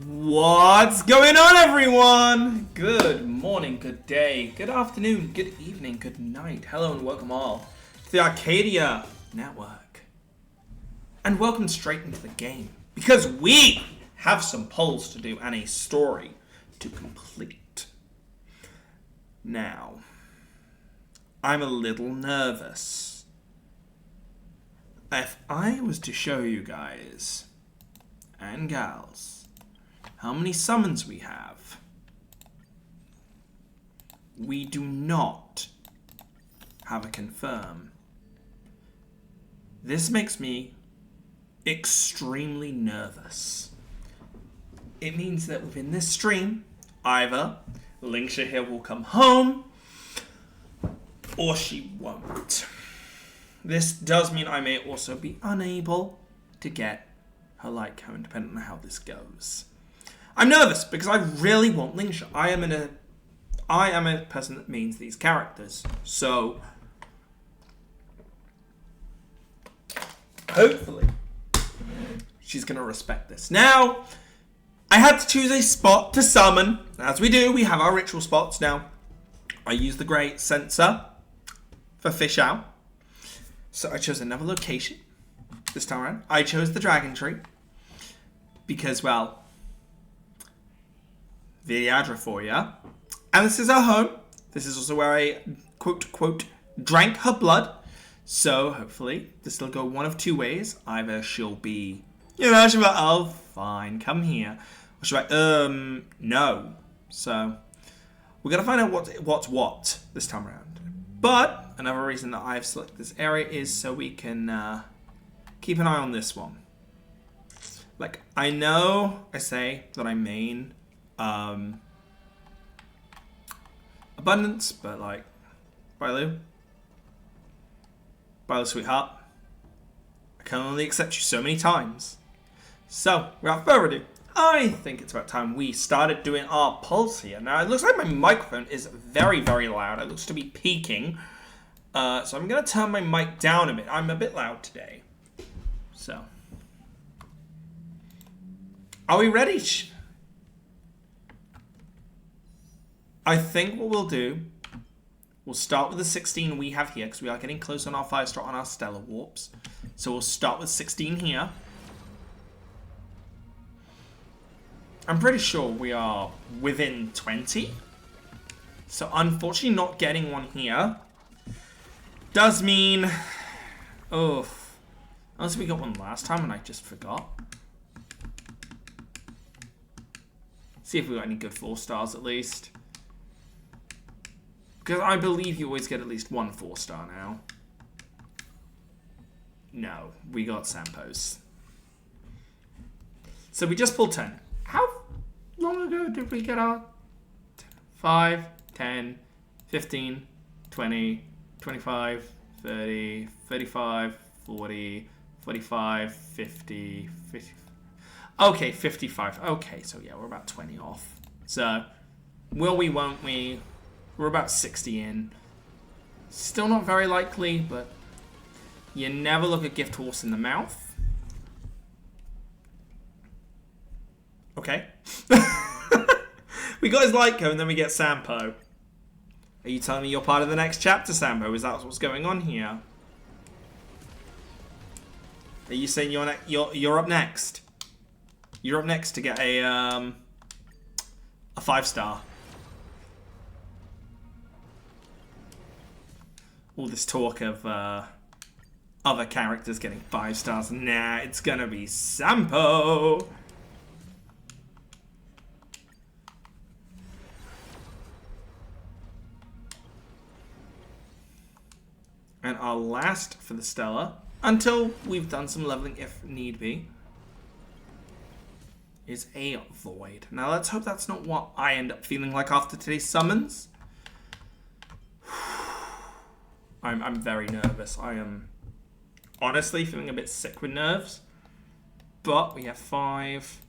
What's going on, everyone? Good morning, good day, good afternoon, good evening, good night. Hello and welcome all to the Arcadia Network. And welcome straight into the game, because we have some polls to do and a story to complete. Now, I'm a little nervous. If I was to show you guys and gals how many summons we have, we do not have a confirm. This makes me extremely nervous. It means that within this stream, either Lingsha here will come home, or she won't. This does mean I may also be unable to get her light cone, depending on how this goes. I'm nervous because I really want Lingsha. I am a person that means these characters. So hopefully she's going to respect this. Now, I had to choose a spot to summon. As we do, we have our ritual spots. Now, I use the Great Sensor for Fish Out. So I chose another location this time around. I chose the Dragon Tree because, well, Viadra for ya. And this is our home. This is also where I, quote, drank her blood. So, hopefully, this will go one of two ways. Either she'll be, she'll be like, oh, fine, come here. Or she'll be like, no. So, we're going to find out what's what this time around. But, another reason that I've selected this area is so we can keep an eye on this one. Like, I know I say that I main Abundance, but like, bye Lou, sweetheart, I can only accept you so many times. So, without further ado, I think it's about time we started doing our pulse here. Now, it looks like my microphone is very, very loud. It looks to be peaking. So I'm going to turn my mic down a bit. I'm a bit loud today. So, are we ready? I think what we'll do, we'll start with the 16 we have here, because we are getting close on our 5-star on our Stellar Warps. So we'll start with 16 here. I'm pretty sure we are within 20. So unfortunately not getting one here does mean, unless we got one last time and I just forgot. See if we got any good 4-stars at least. Because I believe you always get at least one 4-star now. No, we got Sampos. So we just pulled 10. How long ago did we get our 5, 10, 15, 20, 25, 30, 35, 40, 45, 50, 50. Okay, 55. Okay, so yeah, we're about 20 off. So, will we, won't we? We're about 60 in. Still not very likely, but you never look a gift horse in the mouth. Okay. We got his light cone, and then we get Sampo. Are you telling me you're part of the next chapter, Sampo? Is that what's going on here? Are you saying you're up next? You're up next to get a 5-star. All this talk of other characters getting 5-stars. Nah, it's gonna be Sampo. And our last for the Stella, until we've done some leveling if need be, is a Void. Now let's hope that's not what I end up feeling like after today's summons. I'm very nervous. I am honestly feeling a bit sick with nerves. But we have 5.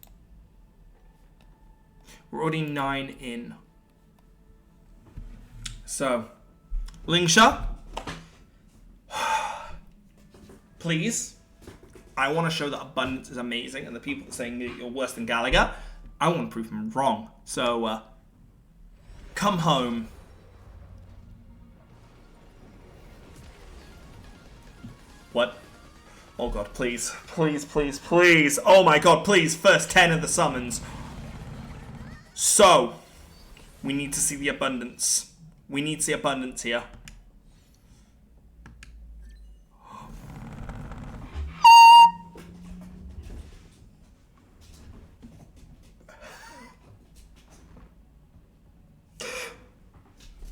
We're already 9 in. So, Lingsha, please. I want to show that Abundance is amazing, and the people saying that you're worse than Gallagher, I want to prove him wrong. So, come home. What? Oh god, please. Please, please, please. Oh my god, please. First 10 of the summons. So, we need to see the abundance. We need to see abundance here.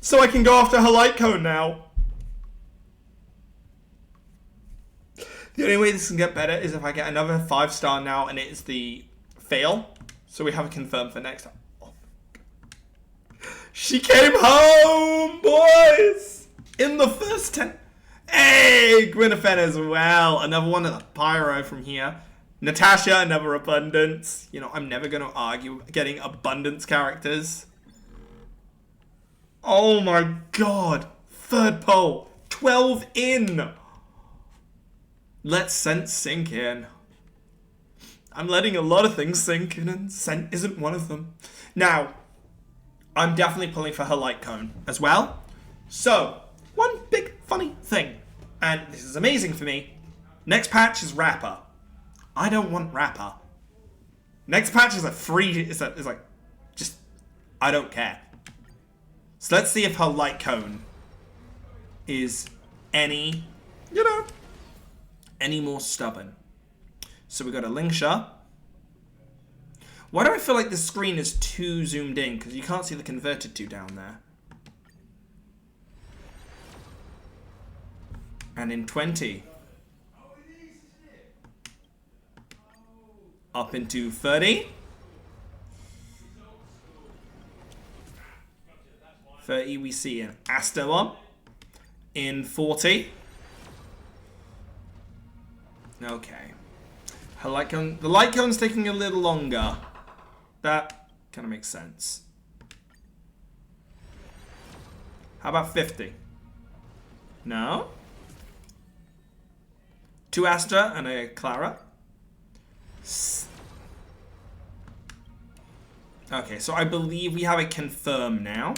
So I can go after her light cone now. The only way this can get better is if I get another 5-star now and it is the fail. So we have it confirmed for next time. Oh. She came home, boys! In the first 10. Hey, Gwyneth as well. Another one of the pyro from here. Natasha, another abundance. You know, I'm never going to argue getting abundance characters. Oh my god. Third poll. 12 in. Let Scent sink in. I'm letting a lot of things sink in, and Scent isn't one of them. Now, I'm definitely pulling for her light cone as well. So, one big funny thing, and this is amazing for me. Next patch is Rapper. I don't want Rapper. Next patch is a free, is like, just, I don't care. So let's see if her light cone is any, you know, any more stubborn. So we got a Lingsha. Why do I feel like the screen is too zoomed in? Because you can't see the converted to down there. And in 20. Up into 30. 30 we see an Astalon. In 40. Okay. Her light cone, the light cone's taking a little longer. That kind of makes sense. How about 50? No? 2 Astra and a Clara. Okay, so I believe we have a confirm now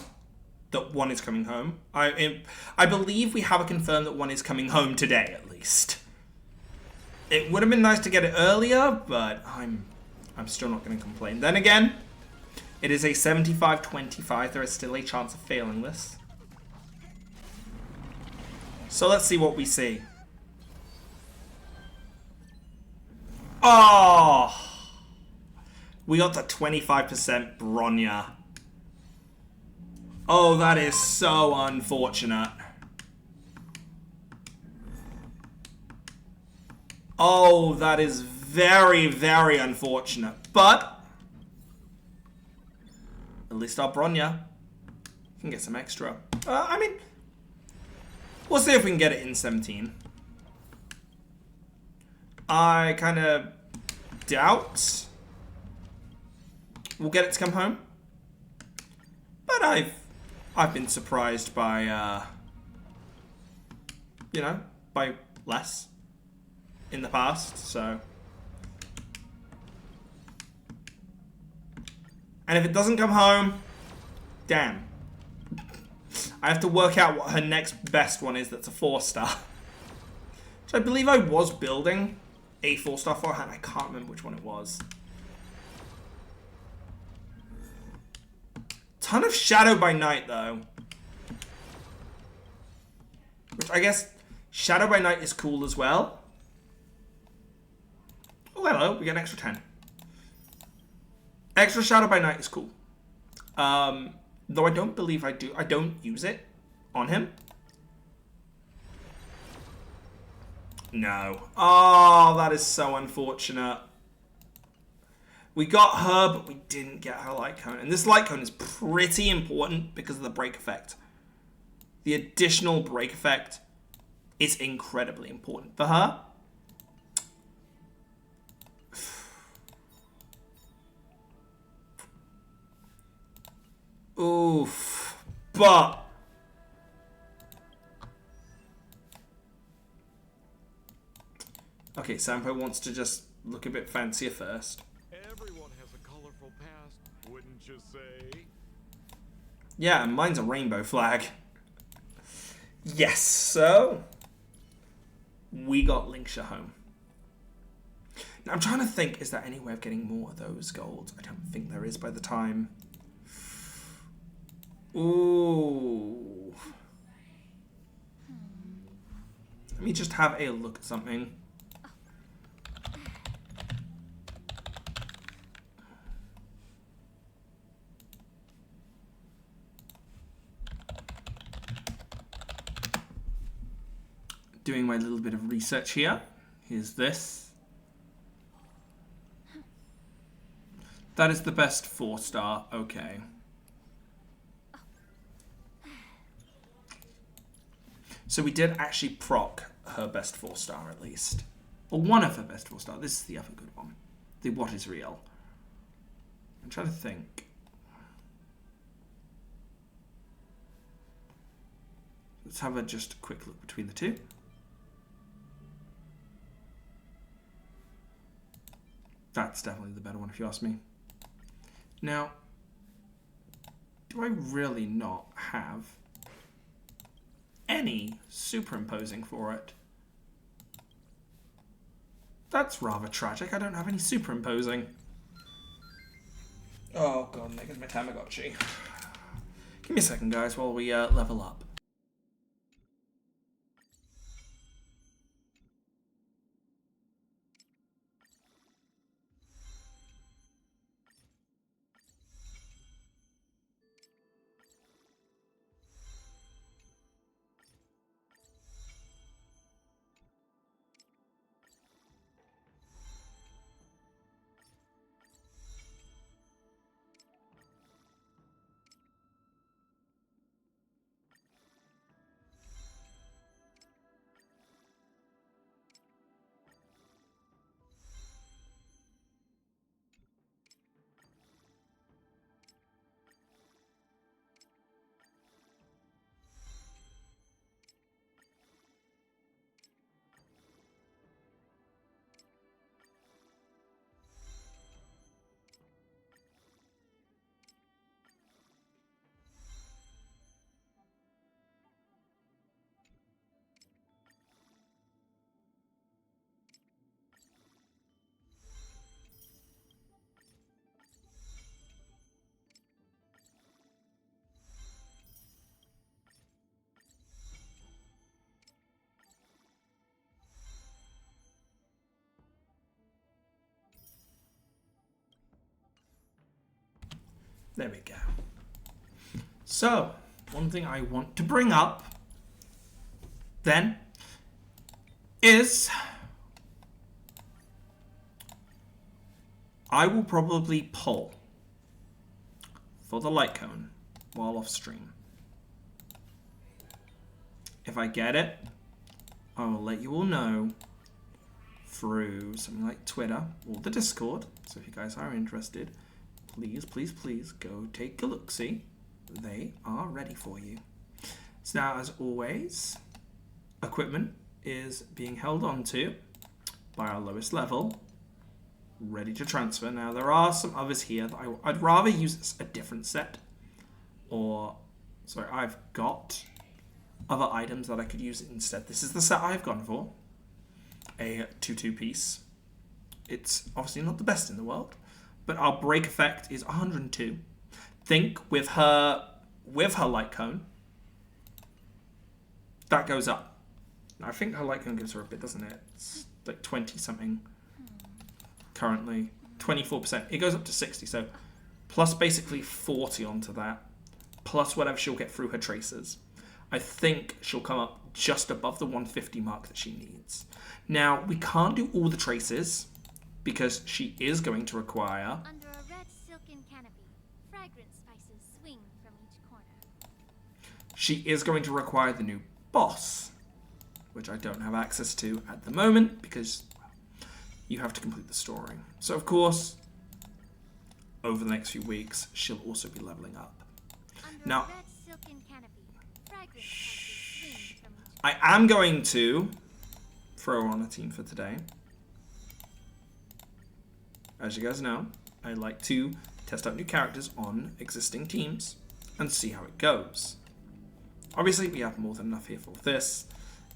that one is coming home. I believe we have a confirm that one is coming home today, at least. It would have been nice to get it earlier, but I'm still not going to complain. Then again, it is a 75-25. There is still a chance of failing this. So let's see what we see. Oh! We got the 25% Bronya. Oh, that is so unfortunate. Oh, that is very, very unfortunate. But at least our Bronya can get some extra. I mean, we'll see if we can get it in 17. I kind of doubt we'll get it to come home. But I've been surprised by you know, by less in the past, so. And if it doesn't come home, damn. I have to work out what her next best one is that's a 4-star. Which I believe I was building a 4-star for her, and I can't remember which one it was. Ton of Shadow by Night, though. Which I guess Shadow by Night is cool as well. Oh, hello. We get an extra 10. Extra Shadow by Night is cool. Though I don't believe I do. I don't use it on him. No. Oh, that is so unfortunate. We got her, but we didn't get her light cone. And this light cone is pretty important because of the break effect. The additional break effect is incredibly important for her. Oof. But okay, Sampo wants to just look a bit fancier first. Everyone has a colorful past, wouldn't you say? Yeah, and mine's a rainbow flag. Yes, so we got Linksha home. Now I'm trying to think, is there any way of getting more of those golds? I don't think there is by the time. Ooh. Let me just have a look at something. Doing my little bit of research here. Here's this. That is the best 4-star. Okay. So we did actually proc her best 4-star at least. Or one of her best 4-star. This is the other good one. The what is real. I'm trying to think. Let's have just a quick look between the two. That's definitely the better one if you ask me. Now, do I really not have any superimposing for it? That's rather tragic. I don't have any superimposing. Oh god, there goes my Tamagotchi. Give me a second, guys, while we level up. There we go. So, one thing I want to bring up then is I will probably pull for the light cone while off stream. If I get it, I will let you all know through something like Twitter or the Discord. So if you guys are interested, please, please, please go take a look-see. They are ready for you. So now, as always, equipment is being held onto by our lowest level, ready to transfer. Now, there are some others here that I'd rather use a different set. Or, sorry, I've got other items that I could use instead. This is the set I've gone for. A 2-2 piece. It's obviously not the best in the world, but our break effect is 102. Think with her light cone, that goes up. Now, I think her light cone gives her a bit, doesn't it? It's like 20 something currently. 24%. It goes up to 60, so plus basically 40 onto that, plus whatever she'll get through her traces. I think she'll come up just above the 150 mark that she needs. Now, we can't do all the traces because she is going to require... Under a red silken canopy, fragrant spices swing from each corner. She is going to require the new boss, which I don't have access to at the moment because you have to complete the story. So, of course, over the next few weeks, she'll also be leveling up. Under Now, a red silken canopy, fragrant spices swing from each I am going to throw on a team for today. As you guys know, I like to test out new characters on existing teams, and see how it goes. Obviously, we have more than enough here for this,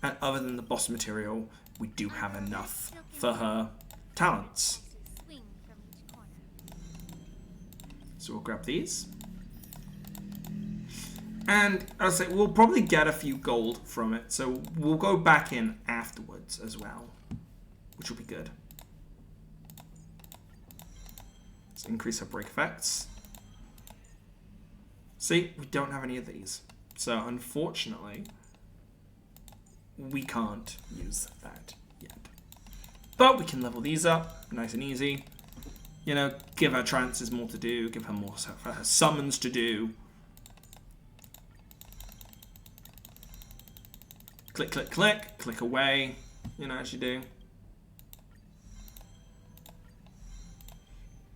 and other than the boss material, we do have enough for her talents. Swing from each corner. So we'll grab these. And I'll say we'll probably get a few gold from it, so we'll go back in afterwards as well, which will be good. Let's increase our break effects. See, we don't have any of these. So unfortunately, we can't use that yet. But we can level these up, nice and easy. You know, give her trances more to do, give her more summons to do. Click, click, click, click away, you know, as you do.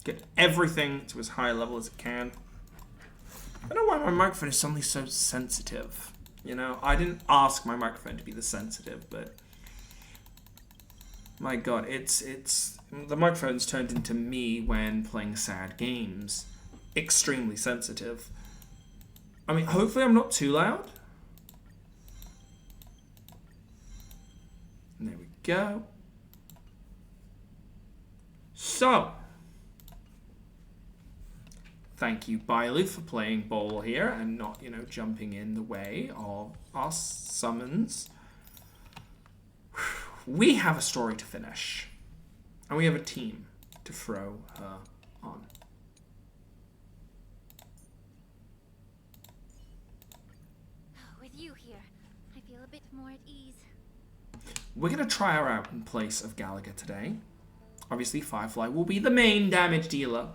Get everything to as high a level as it can. I don't know why my microphone is suddenly so sensitive. You know, I didn't ask my microphone to be this sensitive, but my God, it's the microphone's turned into me when playing sad games. Extremely sensitive. I mean, hopefully I'm not too loud. And there we go. So, thank you, Bailu, for playing ball here and not, you know, jumping in the way of our summons. We have a story to finish. And we have a team to throw her on. With you here, I feel a bit more at ease. We're going to try her out in place of Gallagher today. Obviously, Firefly will be the main damage dealer.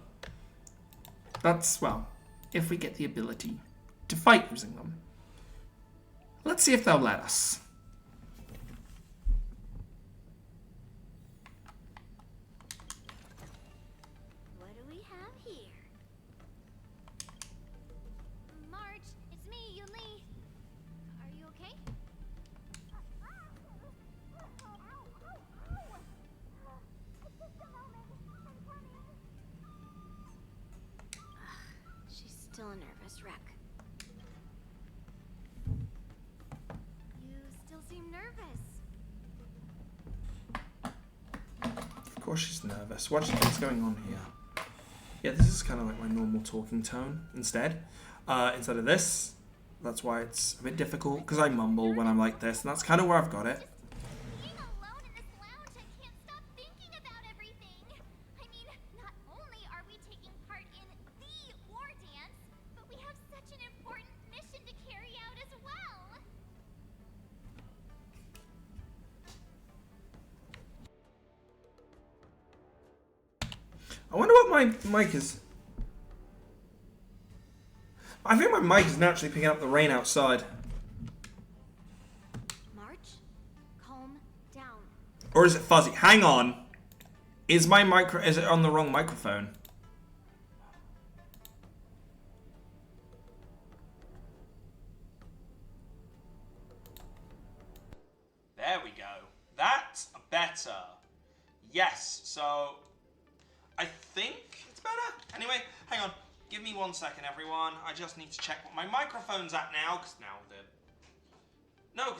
That's, well, if we get the ability to fight using them. Let's see if they'll let us. What do we have here? March, it's me, Yuli. Are you okay? She's still a nervous wreck. You still seem nervous. Of course she's nervous. What's going on here? Yeah, this is kind of like my normal talking tone instead. Instead of this. That's why it's a bit difficult, because I mumble when I'm like this, and that's kind of where I've got it. Being alone in this lounge, I can't stop thinking about everything. I mean, not only are we taking part in the war dance, but we have such an important mission to carry out as well. I wonder what my mic is. I think my mic is naturally picking up the rain outside. March, calm down. Or is it fuzzy? Hang on. Is it on the wrong microphone? There we go. That's better. Yes, so I think it's better. Anyway, hang on. Give me 1 second, everyone. I just need to check what my microphone's at now, because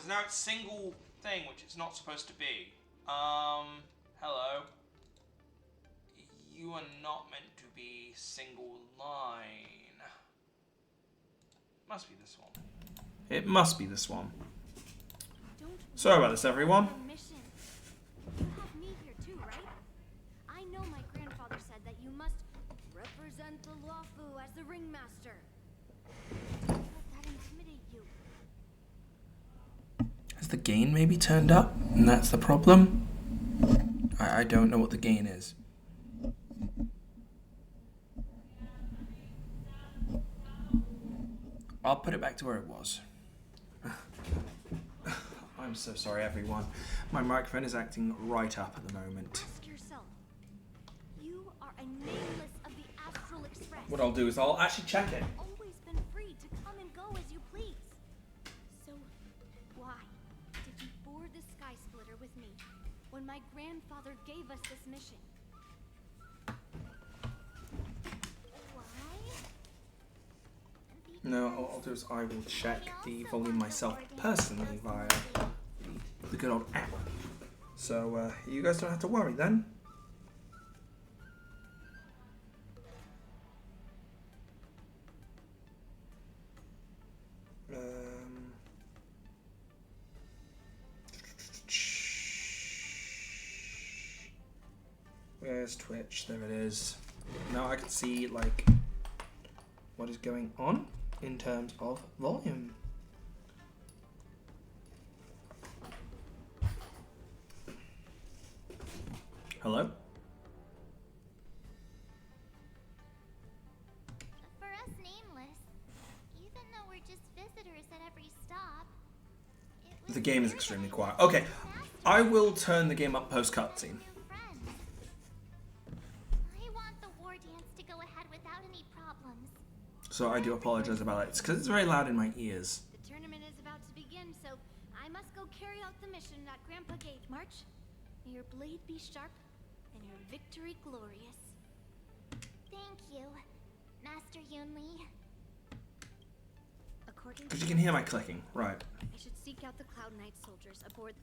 now it's single thing, which it's not supposed to be. Hello. You are not meant to be single line. Must be this one. It must be this one. Sorry about this, everyone. Mission. You have me here too, right? I know my grandfather said that you must represent the Luofu as the ringmaster. Don't let that intimidate you. Has the gain maybe turned up? And that's the problem? I don't know what the gain is. I'll put it back to where it was. I'm so sorry, everyone. My microphone is acting right up at the moment. Ask yourself. You are a nameless of the Astral Express. What I'll do is I'll actually check it. Always been free to come and go as you please. So, why did you board the Sky Splitter with me when my grandfather gave us this mission? No, what I'll do is I will check the volume myself personally via the good old app. So you guys don't have to worry then. Where's Twitch? There it is. Now I can see like what is going on in terms of volume. Hello? For us nameless, even though we're just visitors at every stop, it was The game is clear extremely that quiet. we Okay, I will turn the game up post cutscene. new friends. I want the war dance to go ahead without any problems. So I do apologize about it. It's because it's very loud in my ears. The tournament is about to begin, so I must go carry out the mission at Grandpa Gate. March, may your blade be sharp and your victory glorious. Thank you, Master Yunli. According Because to you can hear my clicking. Right. I should seek out the Cloud Knight soldiers aboard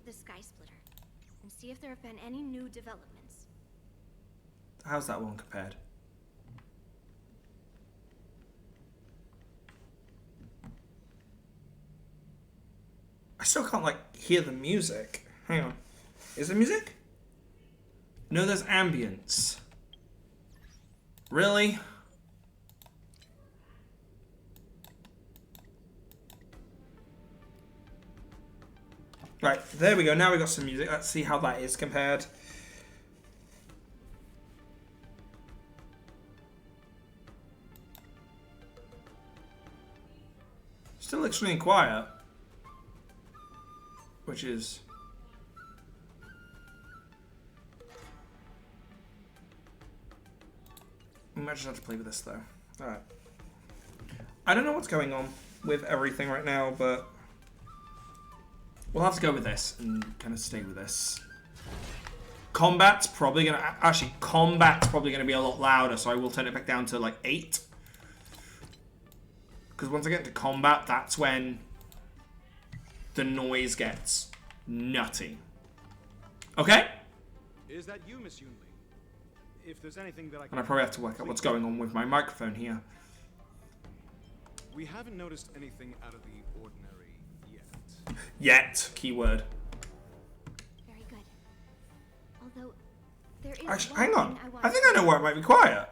the Sky Splitter and see if there have been any new developments. How's that one compared? I still can't like hear the music. Hang on. Is there music? No, there's ambience. Really? Right, there we go. Now we got some music. Let's see how that is compared. Still extremely quiet. Which is... We might just have to play with this though. Alright. I don't know what's going on with everything right now, but... We'll have to go with this and kind of stay with this. Combat's probably going to... Actually, combat's probably going to be a lot louder, so I will turn it back down to like 8. Because once I get to combat, that's when the noise gets nutty. Okay? Is that you, Miss Yunli? If there's anything that I And can... I probably have to work out what's going on with my microphone here. We haven't noticed anything out of the ordinary yet. Yet, keyword. Very good. Although there is Actually, one hang on. thing I want I think I know where it might be quiet.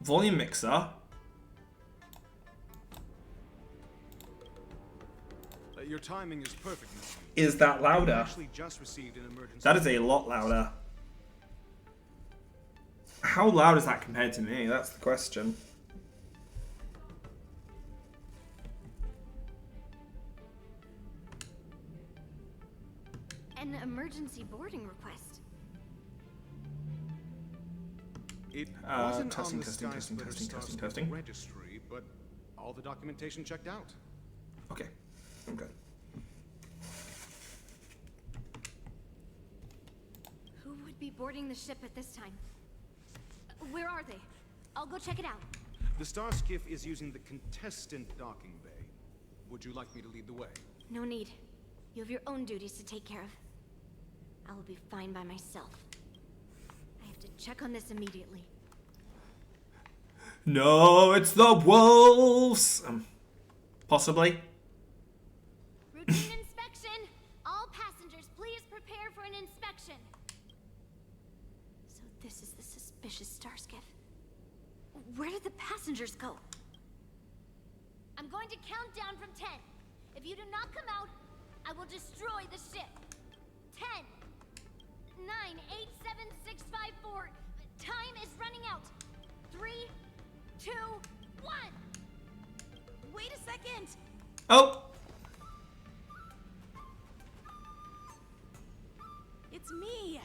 Volume mixer. Your timing is perfect, Miss Yunli. Is that We louder? actually just received an emergency. That is a lot louder. How loud is that compared to me? That's the question. an emergency boarding request. It testing, wasn't on the testing, Sky testing, Splitter testing, Star testing, Splitter testing. registry, but all the documentation checked out. Okay, I'm good. Who would be boarding the ship at this time? Where are they? I'll go check it out. The Star Skiff is using the contestant docking bay. Would you like me to lead the way? No need. You have your own duties to take care of. I will be fine by myself. I have to check on this immediately. No, it's the wolves! Possibly. Routine inspection! All passengers, please prepare for an inspection. So this is the suspicious Star Skiff. Where did the passengers go? I'm going to count down from 10. If you do not come out, I will destroy the ship. 10, 9, 8, 7, 6, 5, 4. Time is running out. 3, 2, 1. Wait a second. Oh! It's me.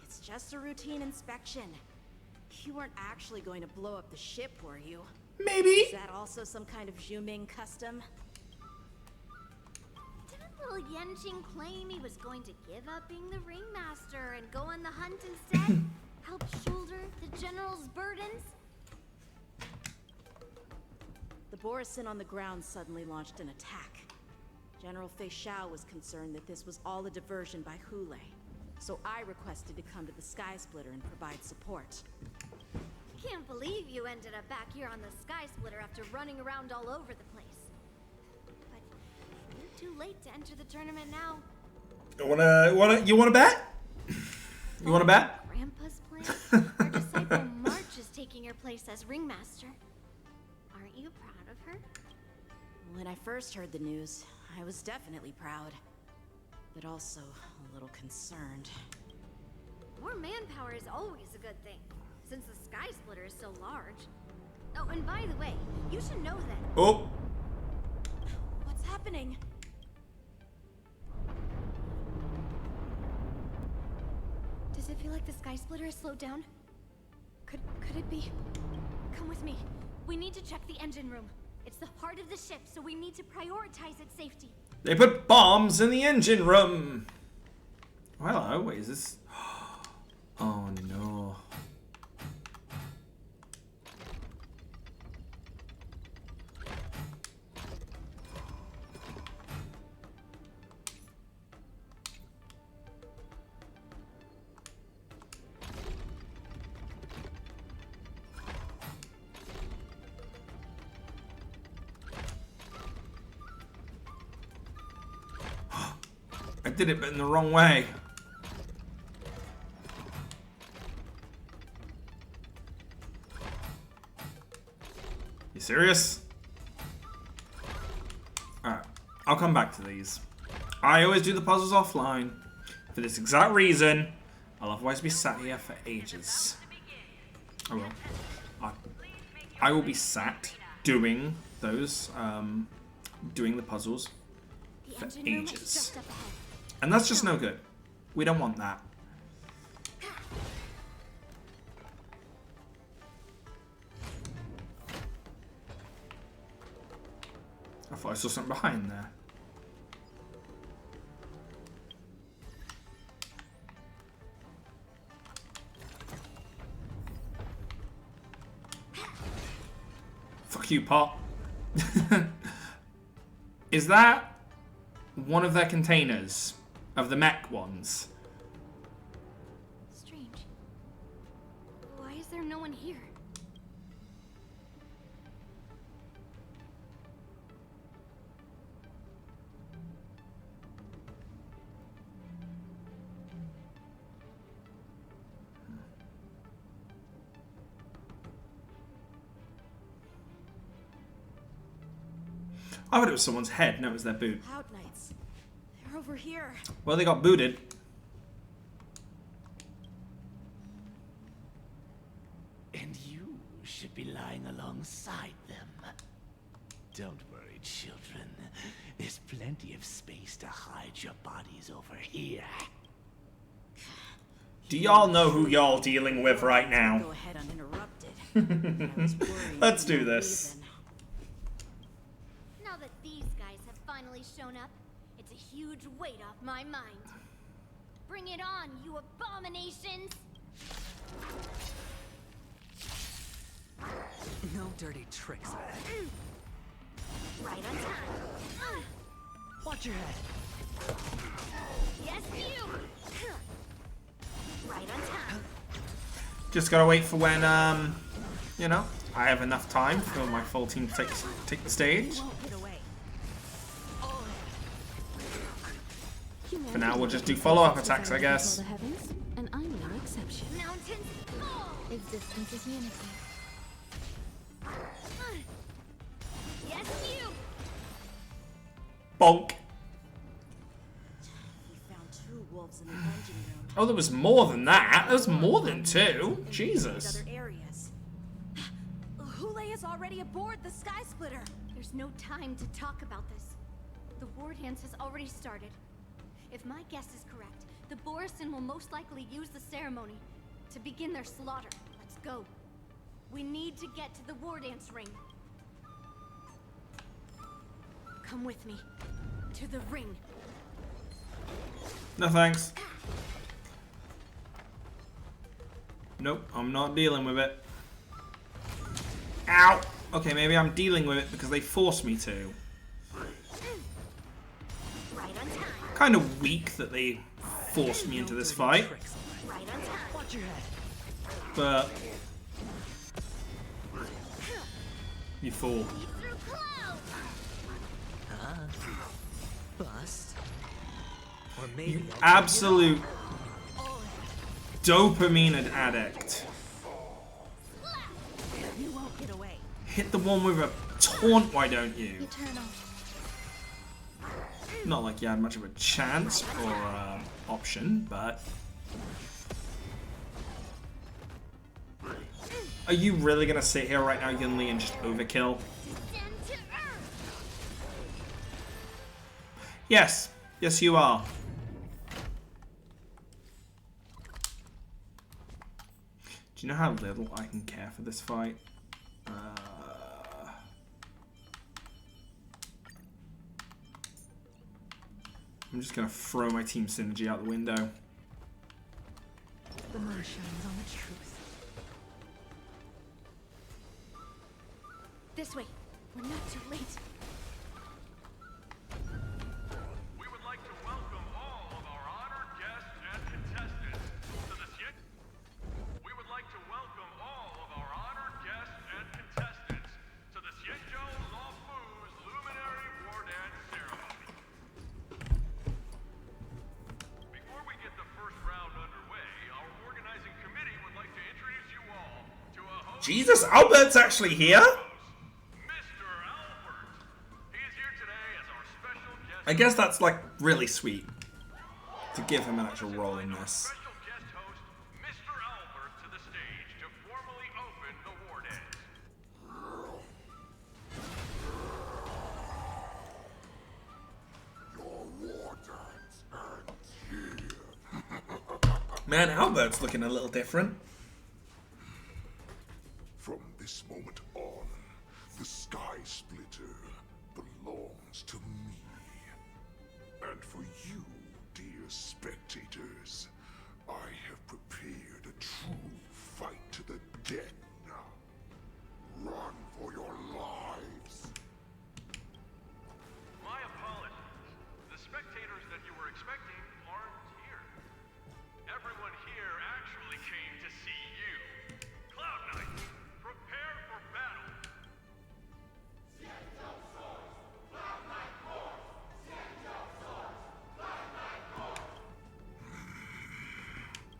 It's just a routine inspection. You weren't actually going to blow up the ship, were you? Maybe? Is that also some kind of Zhuming custom? Didn't Will Yenjing claim he was going to give up being the ringmaster and go on the hunt instead? Help shoulder the general's burdens? The Borisin on the ground suddenly launched an attack. General Fei Xiao was concerned that this was all a diversion by Hule, so I requested to come to the Sky Splitter and provide support. Can't believe you ended up back here on the Sky Splitter after running around all over the place. But you're too late to enter the tournament now. You wanna bet? You wanna bet? Grandpa's plan? Our disciple March is taking your place as ringmaster. Aren't you proud of her? When I first heard the news, I was definitely proud, but also a little concerned. More manpower is always a good thing, since the Sky Splitter is so large. Oh, and by the way, you should know that. Oh. What's happening? Does it feel like the Sky Splitter has slowed down? Could it be? Come with me. We need to check the engine room. It's the heart of the ship, so we need to prioritize its safety. They put bombs in the engine room. Hello, wait, is this? Oh no. I did it, but in the wrong way. You serious? Alright, I'll come back to these. I always do the puzzles offline. For this exact reason, I'll otherwise be sat here for ages. I will. I will be sat doing those, doing the puzzles for ages. And that's just no good. We don't want that. I thought I saw something behind there. Fuck you, Pot. Is that one of their containers? Of the mech ones? Strange. Why is there no one here? I thought it was someone's head, no, it was their boot. Cloud Knights. They're over here. Well, they got booted. And you should be lying alongside them. Don't worry, children. There's plenty of space to hide your bodies over here. Do y'all know who y'all dealing with right now? Go ahead uninterrupted. I was worried Let's you do were this. leaving. Now that these guys have finally shown up, it's a huge weight off my mind. Bring it on, you abominations! No dirty tricks, lad. Right on time. Watch your head. Yes, you! Right on time. Just gotta wait for when, you know, I have enough time for my full team to take the stage. Won't get away. For now, we'll just do follow-up attacks, I guess. The heavens, and I'm no exception. Mountains fall! Existence is unity. Yes, you! Bonk. We found 2 wolves in the engine room. Oh, there was more than that. There was more than 2. And Jesus. other areas. Hule is already aboard the Sky Splitter. There's no time to talk about this. The war dance has already started. If my guess is correct, the Borisin will most likely use the ceremony to begin their slaughter. Let's go. We need to get to the war dance ring. Come with me. To the ring. No thanks. Nope, I'm not dealing with it. Ow! Okay, maybe I'm dealing with it because they forced me to. Kind of weak that they forced me into this fight. But... you fool. Bust. Or You absolute dopamine addict. You won't get away. Hit the one with a taunt, why don't you? Not like you had much of a chance or option, but... Are you really gonna sit here right now, Yunli, and just overkill? Yes. Yes, you are. Do you know how little I can care for this fight? I'm just gonna throw my team synergy out the window. The moon shines on the truth. This way. We're not too late. We would like to welcome all of our honored guests and contestants to the We would like to welcome all of our honored guests and contestants to the Synchro Lawfu's Luminary War Dance Ceremony. Before we get the first round underway, our organizing committee would like to introduce you all to a host. Jesus, Albert's actually here? I guess that's like really sweet to give him an actual role in this. Special guest host, Mr. Albert, to the stage to formally open the war dance. Man, Albert's looking a little different. From this moment on, the Sky Splitter belongs to me. And for you, dear spectators, I have prepared a true fight to the death. Run for your lives. My apologies. The spectators that you were expecting aren't here. Everyone here actually came to see you. Cloud Knight, prepare for battle.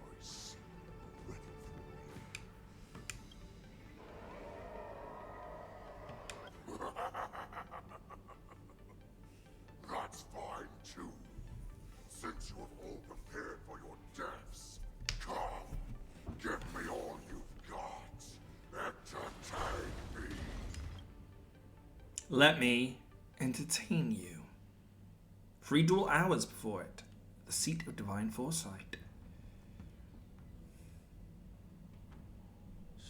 I see you ready for me. That's fine too. Since you have all prepared for your deaths, come, give me all you've got. Entertain me. Let me entertain you. 3 dual hours before it. The seat of divine foresight.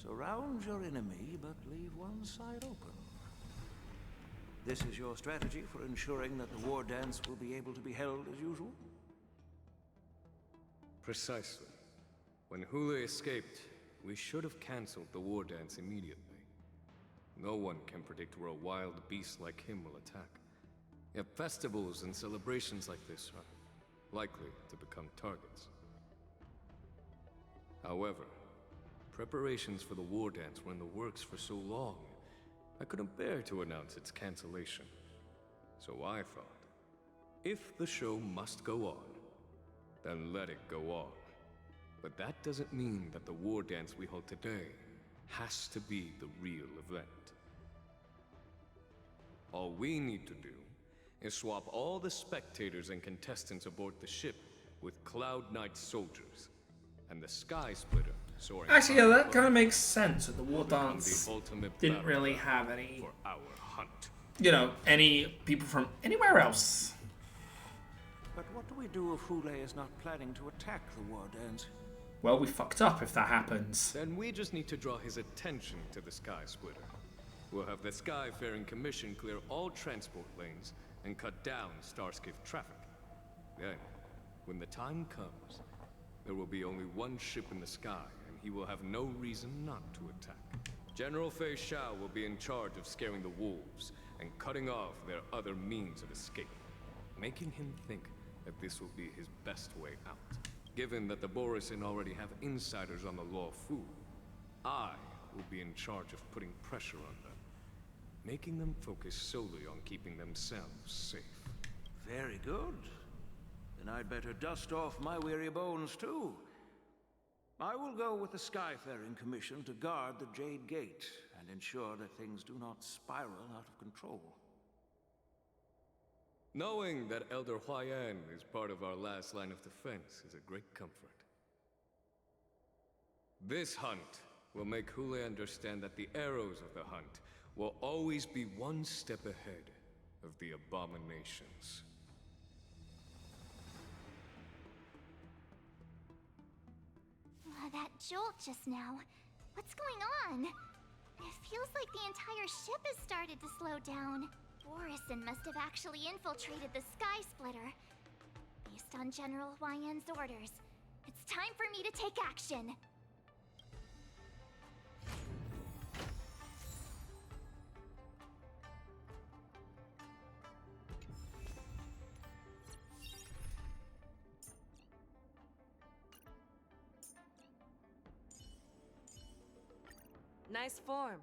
Surround your enemy, but leave one side open. This is your strategy for ensuring that the war dance will be able to be held as usual? Precisely. When Hule escaped, we should have cancelled the war dance immediately. No one can predict where a wild beast like him will attack. Yet festivals and celebrations like this are likely to become targets. However, preparations for the war dance were in the works for so long, I couldn't bear to announce its cancellation. So I thought, if the show must go on, then let it go on. But that doesn't mean that the war dance we hold today has to be the real event. All we need to do is swap all the spectators and contestants aboard the ship with Cloud Knight soldiers, and the Sky Splitter soaring. Actually, yeah, that kind of makes sense. That the war become dance the ultimate didn't really have any, for our hunt. you know, any people from anywhere else. But what do we do if Hule is not planning to attack the war dance? Well, we fucked up if that happens. Then we just need to draw his attention to the Sky Splitter. We'll have the Skyfaring Commission clear all transport lanes and cut down Starskiff traffic. Then when the time comes, there will be only one ship in the sky, and he will have no reason not to attack. General Fei Shao will be in charge of scaring the wolves and cutting off their other means of escape, making him think that this will be his best way out. Given that the Borisin already have insiders on the Law Fu, I will be in charge of putting pressure on them, making them focus solely on keeping themselves safe. Very good. Then I'd better dust off my weary bones too. I will go with the Skyfaring Commission to guard the Jade Gate and ensure that things do not spiral out of control. Knowing that Elder Huayan is part of our last line of defense is a great comfort. This hunt will make Hule understand that the arrows of the hunt will always be one step ahead of the abominations. That jolt just now. What's going on? It feels like the entire ship has started to slow down. Borisin must have actually infiltrated the Sky Splitter. Based on General Huayan's orders, it's time for me to take action. Nice form.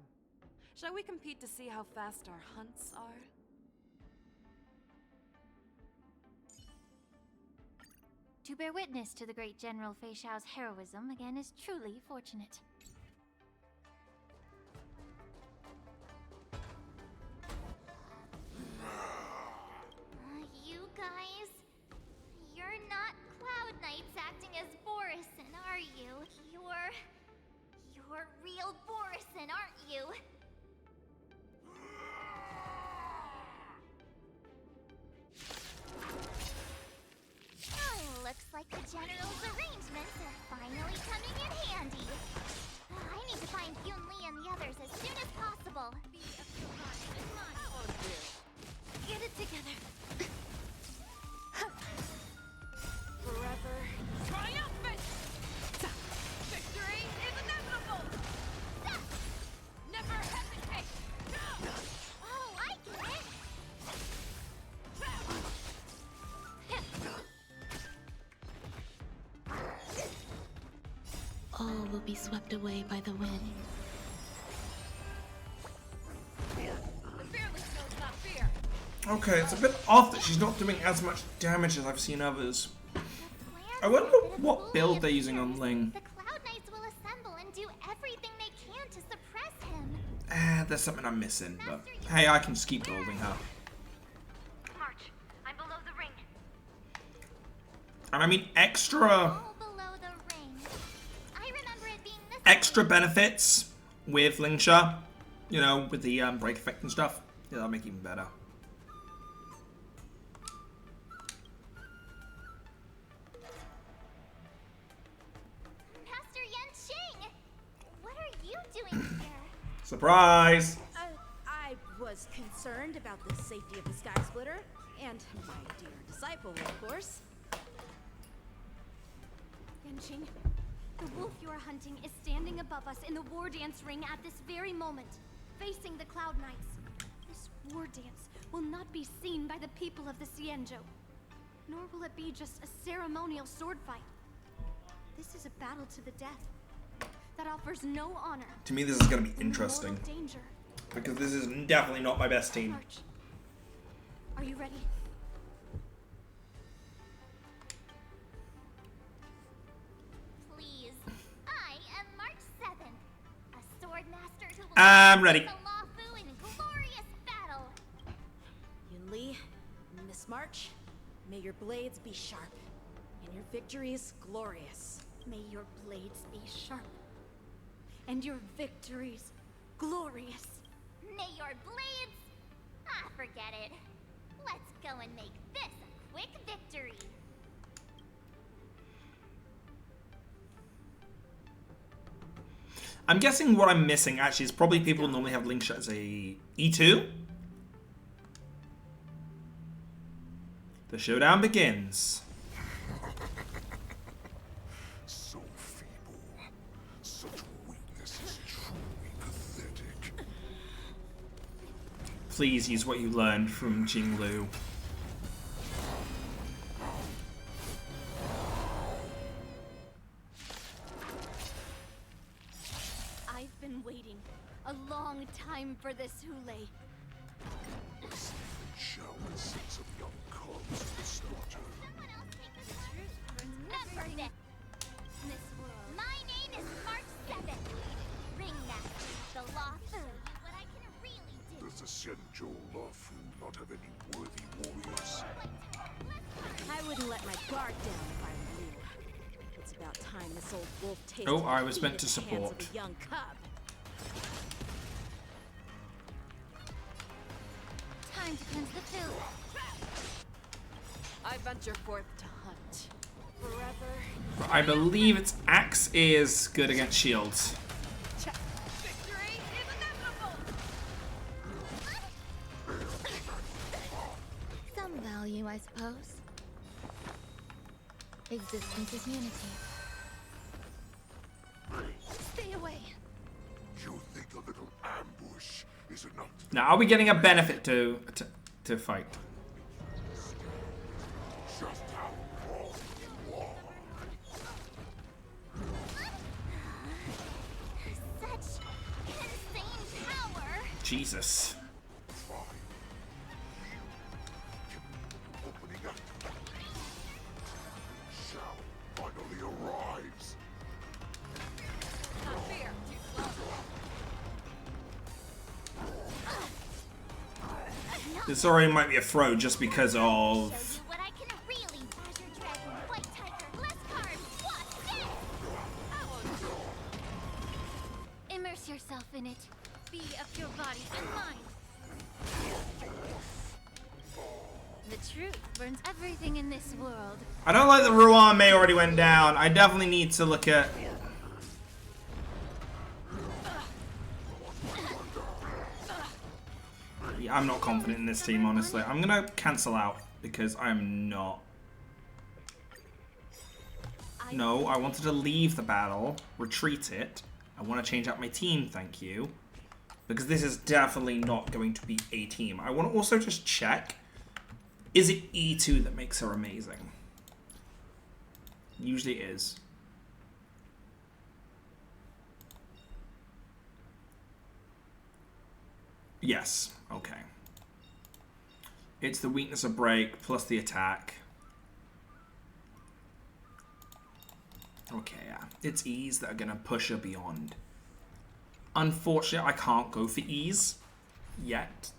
Shall we compete to see how fast our hunts are? To bear witness to the great General Fei Shao's heroism again is truly fortunate. You guys, you're not Cloud Knights acting as Borisin, are you? You're real Borisin, aren't you? Oh, looks like the General's arrangements are finally coming in handy. I need to find Yun Li and the others as soon as possible. Be a surprise in mine. Get it together. Forever triumphant! Victory is inevitable! Never hesitate! Oh, I get it! All will be swept away by the wind. The fearless knows not fear. Okay, it's a bit off that she's not doing as much damage as I've seen others. I wonder what build they're using on Ling. The Cloud Knights will assemble and do everything they can to suppress him. There's something I'm missing, but hey, I can just keep building her. March, I'm below the ring. And I mean extra All below the ring. I remember it being this extra benefits with Lingsha, you know, with the break effect and stuff. Yeah, that'll make it even better. Master Yan Qing! What are you doing here? Surprise! I was concerned about the safety of the Sky Splitter, and my dear disciple, of course. Yanqing, the wolf you are hunting is standing above us in the war dance ring at this very moment, facing the Cloud Knights. This war dance will not be seen by the people of the Xianzhou, nor will it be just a ceremonial sword fight. This is a battle to the death that offers no honor. To me, this is going to be and interesting. mortal danger. Because this is definitely not my best team. March. Are you ready? Please. I am March 7th, a sword master who will I'm ready. the Law Fu in glorious battle. Yun Li, Miss March, may your blades be sharp, and your victories glorious. May your blades be sharp, and your victories glorious. May your blades... Ah, forget it. Let's go and make this a quick victory. I'm guessing what I'm missing actually is probably people normally have Lingsha as a E2. The showdown begins. Please use what you learned from Jinglu. I've been waiting a long time for this, Hule. Shall we send some young cubs to the slaughter? Someone else take the truth. Remember this. This world. My name is March 7th. Ringmaster, the law food. What I can really do. Does the Senjo Lafu not have any worthy warriors? I wouldn't let my guard down if I were you. It's about time this old wolf tasted Oh, I was meant defeat to at the hands support. of a young cub. Time to cleanse the filth. I venture forth to hunt. Forever. I believe its axe is good against shields. Victory is inevitable! Some value, I suppose. Existence is unity. Stay away. You think a little ambush is enough? Now, are we getting a benefit to fight? Just how wrong you are. Such insane power. Jesus. Fine. Opening up. Shao finally arrives. Not fear, too slow. This already might be a throw just because Show of... you what I can really. Azure Dragon, White Tiger, less cards. Watch this. Immerse yourself in it. Be of your body and mind. The truth burns everything in this world. I don't like that Ruan May already went down. I definitely need to look at... Yeah, I'm not confident in this team, honestly. I'm gonna cancel out because I'm not... No, I wanted to leave the battle, retreat it. I want to change out my team, thank you. Because this is definitely not going to be a team. I want to also just check. Is it E2 that makes her amazing? Usually it is. Yes, okay. It's the weakness of break plus the attack. Okay, yeah. It's E's that are going to push her beyond. Unfortunately, I can't go for E's yet.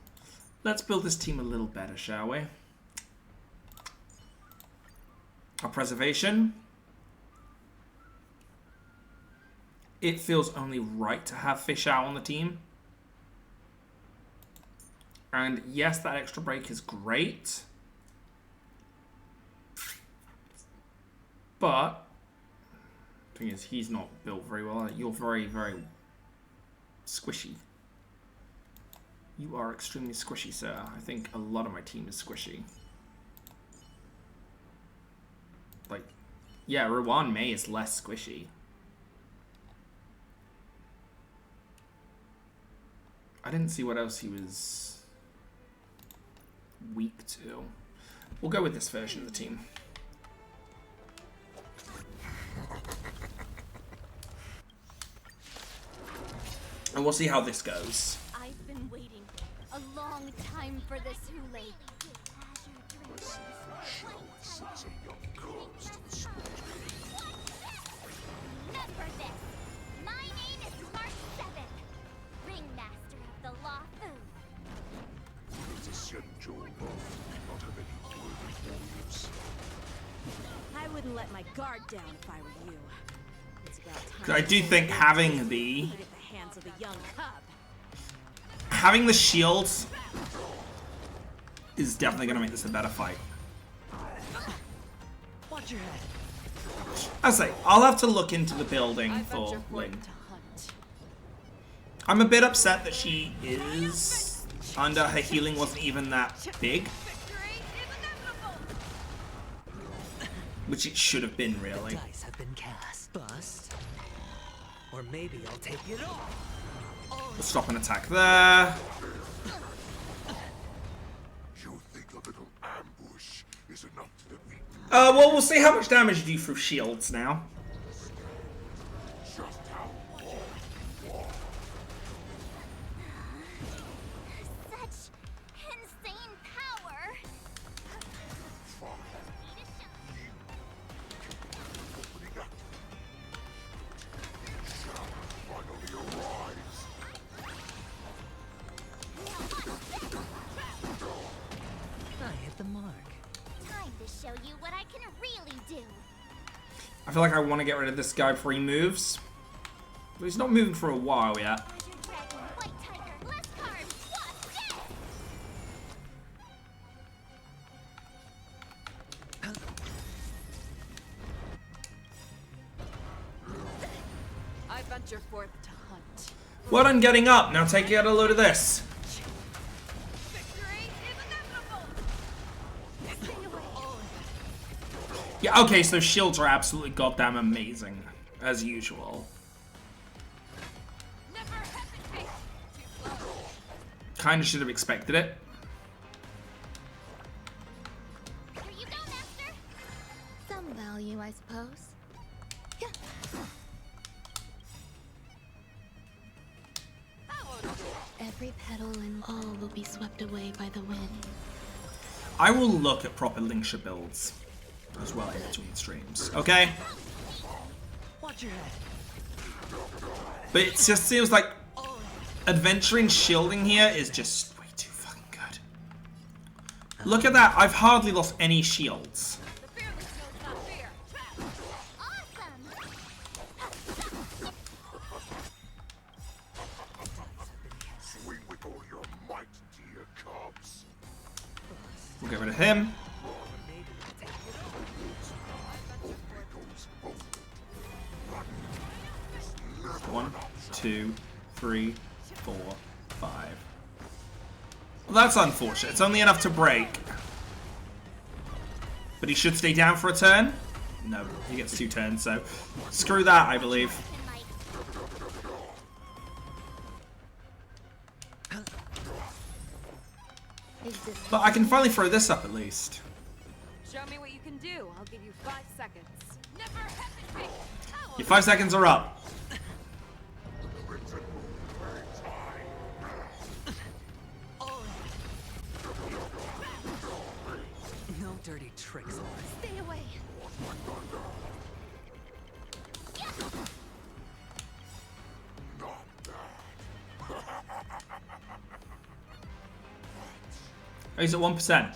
Let's build this team a little better, shall we? Our preservation. It feels only right to have Fish Out on the team. And yes, that extra break is great. But the thing is, he's not built very well. You're very, very squishy. You are extremely squishy, sir. I think a lot of my team is squishy. Like, yeah, Ruan May is less squishy. I didn't see what else he was weak to. We'll go with this version of the team. And we'll see how this goes. I've been waiting a long time for this, Hule. Shall we send some young cubs to the slaughter? Remember this. My name is March 7th. Ringmaster of the Law Food. Does the Senjo Lafu not have any worthy warriors? I wouldn't let my guard down if I were you. It's about time. 'Cause I do think having the Defeat at the hands of a young cub. having the shields is definitely going to make this a better fight. Watch your head. I say, I'll have to look into the building I for venture forth Lynn. to hunt. I'm a bit upset that she is under her healing wasn't even that big, Victory is inevitable! which it should have been really. Dice have been cast. Bust. Or maybe I'll take it off. We'll stop an attack there. Well, we'll see how much damage you do through shields now. Such insane power. I hit the mark. Time to show you what I can really do. I feel like I want to get rid of this guy before he moves. But he's not moving for a while yet. Azure Dragon, White Tiger, less carbs, wasp, death! I venture forth to hunt. Well done getting up. Now take out a load of this. Victory is inevitable! Stay away. Yeah, okay, so shields are absolutely goddamn amazing. As usual. Never hesitate. Too slow. Kinda should have expected it. Here you go, Master. Some value, I suppose. Every petal and all will be swept away by the wind. I will look at proper Linkshire builds as well in between streams, okay? Watch your head. But it just seems like adventuring shielding here is just way too fucking good. Look at that, I've hardly lost any shields. The fearless show's not fear. Awesome! Swing with all your might, dear cubs. We'll get rid of him. One, two, three, 4, 5. Well, that's unfortunate. It's only enough to break. But he should stay down for a turn? No, he gets 2 turns, so screw that, I believe. But I can finally throw this up at least. Show me what you can do. I'll give you 5 seconds. Never hesitate. Your 5 seconds are up. No dirty tricks. Stay away. Oh, he's at 1%.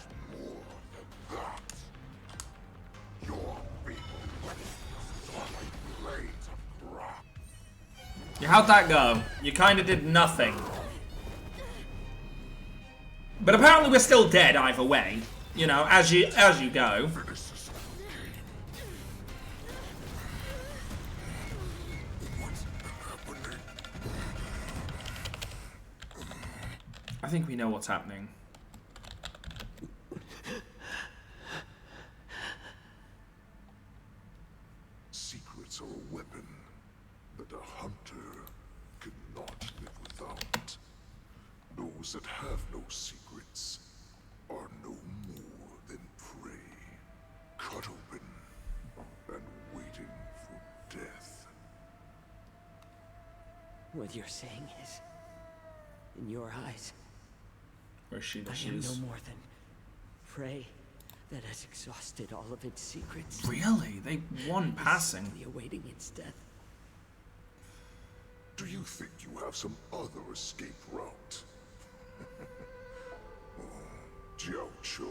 Yeah, how'd that go? You kind of did nothing. But apparently we're still dead either way. You know, as you go. I think we know what's happening. Secrets are a weapon that a hunter cannot live without. Those that have no secrets are no more than prey, cut open and waiting for death. What you're saying is, in your eyes, Where's she? I am no more than prey that has exhausted all of its secrets. Really? They won passing. Simply awaiting its death. Do you think you have some other escape route? Jiao Cho,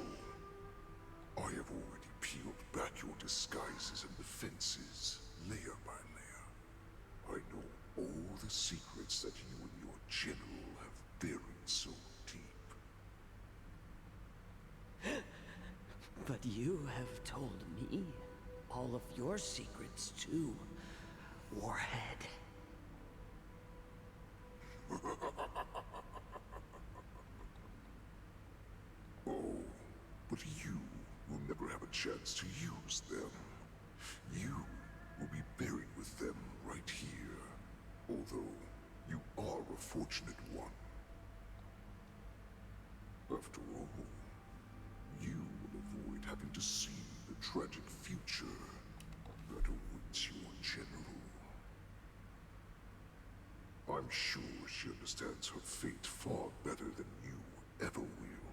I have already peeled back your disguises and defenses, layer by layer. I know all the secrets that you and your general have buried so deep. But you have told me all of your secrets too, Warhead. Oh, but you will never have a chance to use them. You will be buried with them right here, although you are a fortunate one. After all, you will avoid having to see the tragic future that awaits your general. I'm sure she understands her fate far better than you ever will.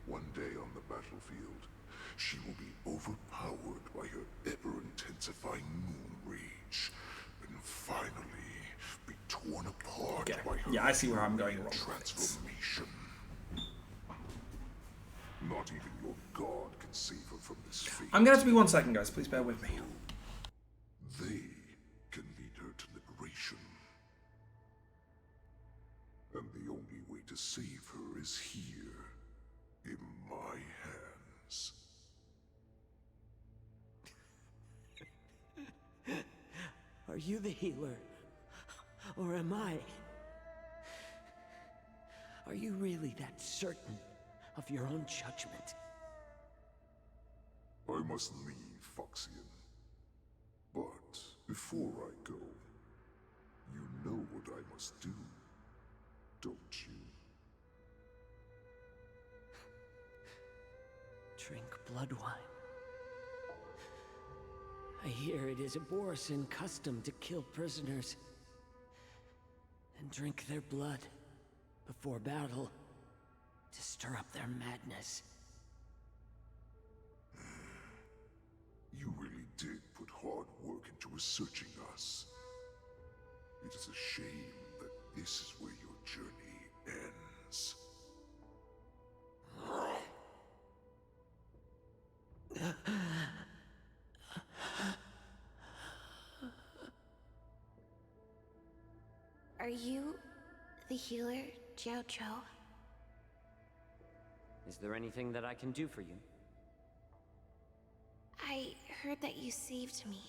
One day on the battlefield, she will be overpowered by her ever-intensifying moon rage, and finally be torn apart by her I see where I'm going wrong. transformation. Not even your god can save her from this fate. I'm gonna have to be 1 second, guys. Please bear with me. They can lead her to liberation. And the only way to save her is here, in my hands. Are you the healer? Or am I? Are you really that certain of your own judgment? I must leave, Foxian. But before I go, you know what I must do, don't you? Drink blood wine. I hear it is a Borisin custom to kill prisoners and drink their blood before battle to stir up their madness. You really did put hard work into researching us. It is a shame that this is where your journey ends. Are you the healer, Jiao Cho? Is there anything that I can do for you? I heard that you saved me.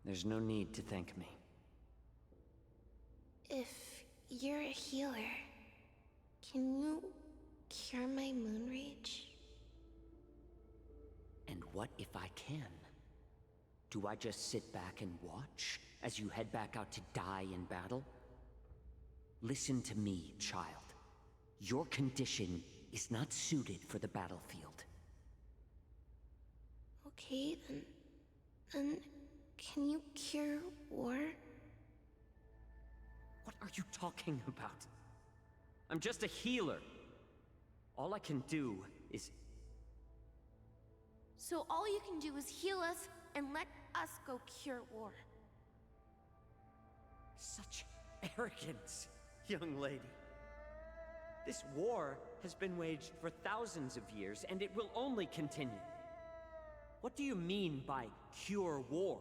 There's no need to thank me. If you're a healer, can you cure my moon rage? And what if I can? Do I just sit back and watch as you head back out to die in battle? Listen to me, child. Your condition is not suited for the battlefield. Okay, then can you cure war? What are you talking about? I'm just a healer. All I can do is... So all you can do is heal us and let us go cure war. Such arrogance, young lady. This war has been waged for thousands of years, and it will only continue. What do you mean by cure war?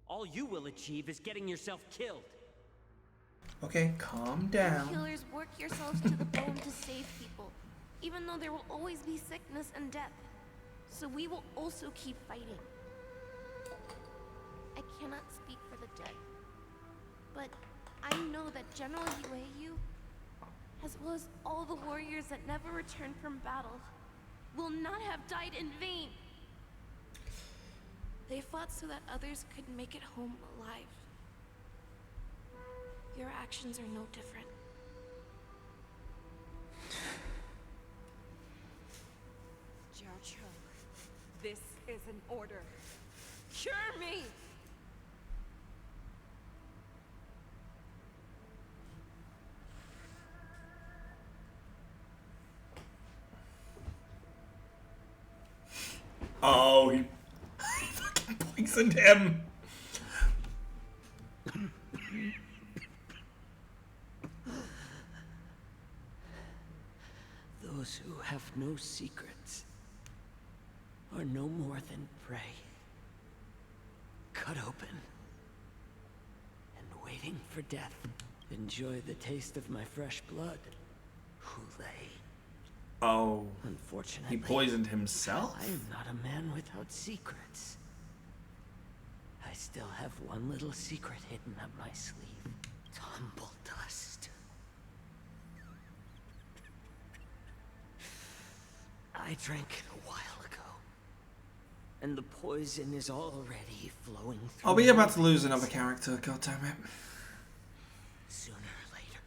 All you will achieve is getting yourself killed. Okay, calm down. Healers, work yourselves to the bone to save people, even though there will always be sickness and death. So we will also keep fighting. I cannot speak for the dead, but I know that General Yueyu, as well as all the warriors that never returned from battle, will not have died in vain. They fought so that others could make it home alive. Your actions are no different. Jiao Cho, this is an order. Cure me! Oh, he fucking poisoned him. Those who have no secrets are no more than prey. Cut open and waiting for death. Enjoy the taste of my fresh blood, Hule. Oh, Unfortunately, he poisoned himself? I am not a man without secrets. I still have one little secret hidden up my sleeve. Tumble dust. I drank it a while ago, and the poison is already flowing through. I'll be about to lose another character, goddammit. Sooner or later,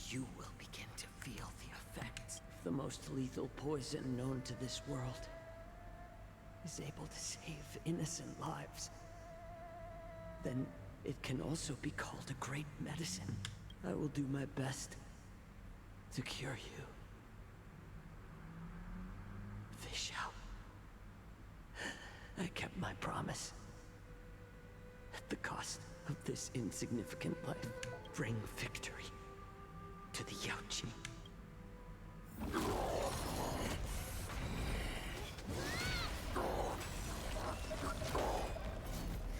you will begin to feel the effects. the most lethal poison known to this world is able to save innocent lives, then it can also be called a great medicine. I will do my best to cure you. Fish out. I kept my promise. At the cost of this insignificant life, bring victory to the Yaoqi.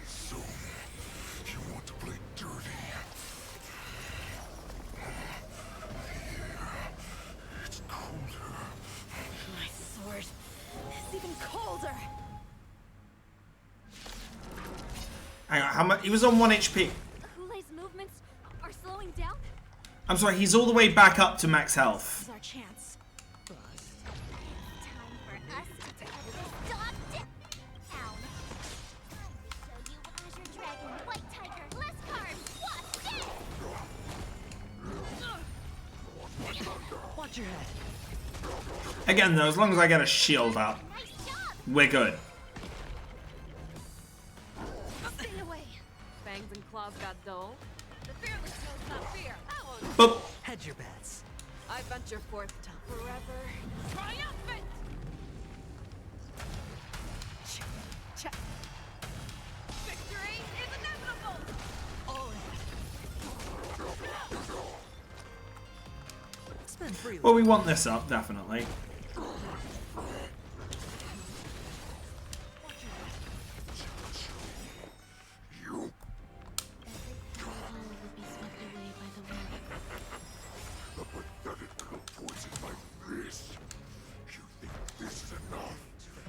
So, you want to play dirty? Here, it's colder. My sword is even colder. Hang on, how much? He was on 1 HP. Hulei's movements are slowing down. I'm sorry, he's all the way back up to max health. This is our chance. Time for us to tear this dog down. Time to show you Azure Dragon, White Tiger, less cards. Watch this! Watch your head. Again, though, as long as I get a shield up, Nice job! we're good. Stay away. Fangs and claws got dull. The fearless knows not fear. That one. Boop. Hedge your bets. I venture forth to forever triumphant. Check. Victory is inevitable. Spend freely. Well, we want this up, definitely. Would be swept away by the wind. A pathetic little poison like this. You think this is enough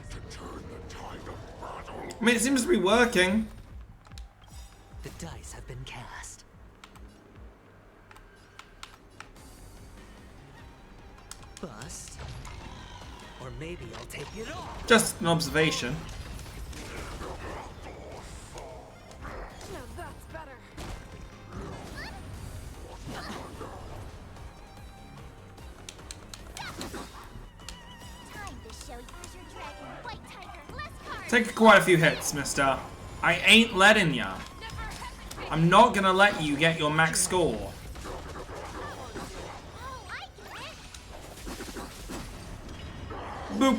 to turn the tide of battle? I mean, it seems to be working. The dice have been cast. Bust. Or maybe I'll take it all. Just an observation. Now that's better. Time to show you Azure Dragon, White Tiger, less cards. Take quite a few hits, mister. I ain't letting ya. I'm not gonna let you get your max score. Oh, I get it. Boop.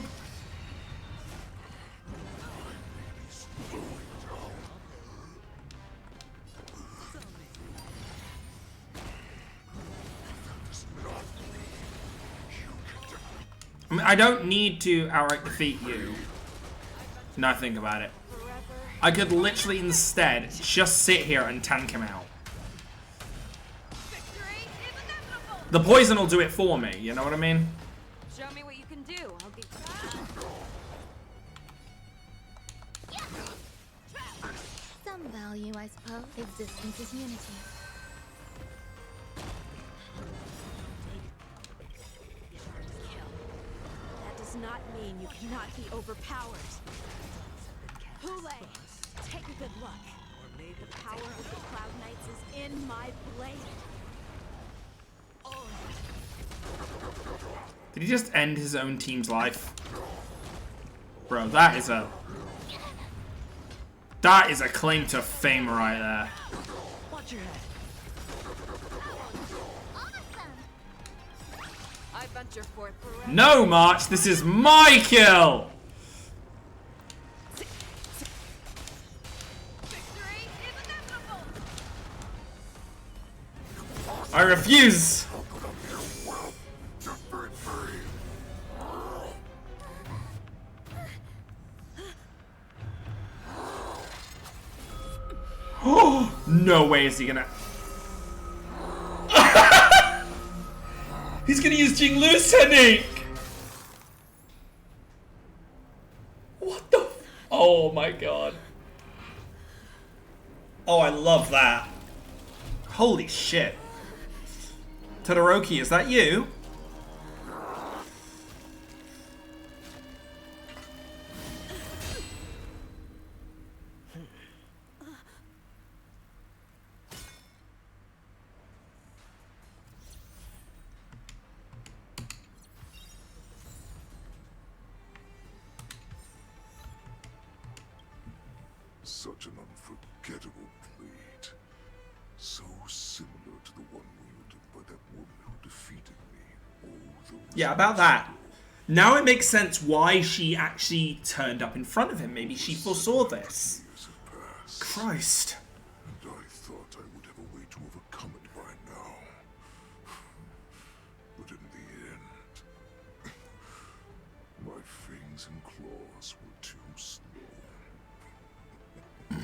I mean, I don't need to outright defeat you. Now I think about it. I could literally instead just sit here and tank him out. Victory is inevitable. The poison will do it for me, you know what I mean? Show me what you can do. I'll get Some value, I suppose. Existence is unity. That does not mean you cannot be overpowered. Hulei, take a good look. The power of the Cloud Knights is in my blade. Did he just end his own team's life? Bro, that is a claim to fame right there. Watch your head. Awesome. I venture forth forever. No, March, this is my kill! Victory is inevitable. I refuse! Oh, no way is he gonna... He's gonna use Jinglu's technique! What the... Oh my god. Oh, I love that. Holy shit. Todoroki, is that you? Such an unforgettable blade. So similar to the one wielded by that woman who defeated me all those Yeah, about that. Now it makes sense why she actually turned up in front of him. Maybe she foresaw this. years have passed. Christ. And I thought I would have a way to overcome it by now. But in the end, my fangs and claws were too slow. You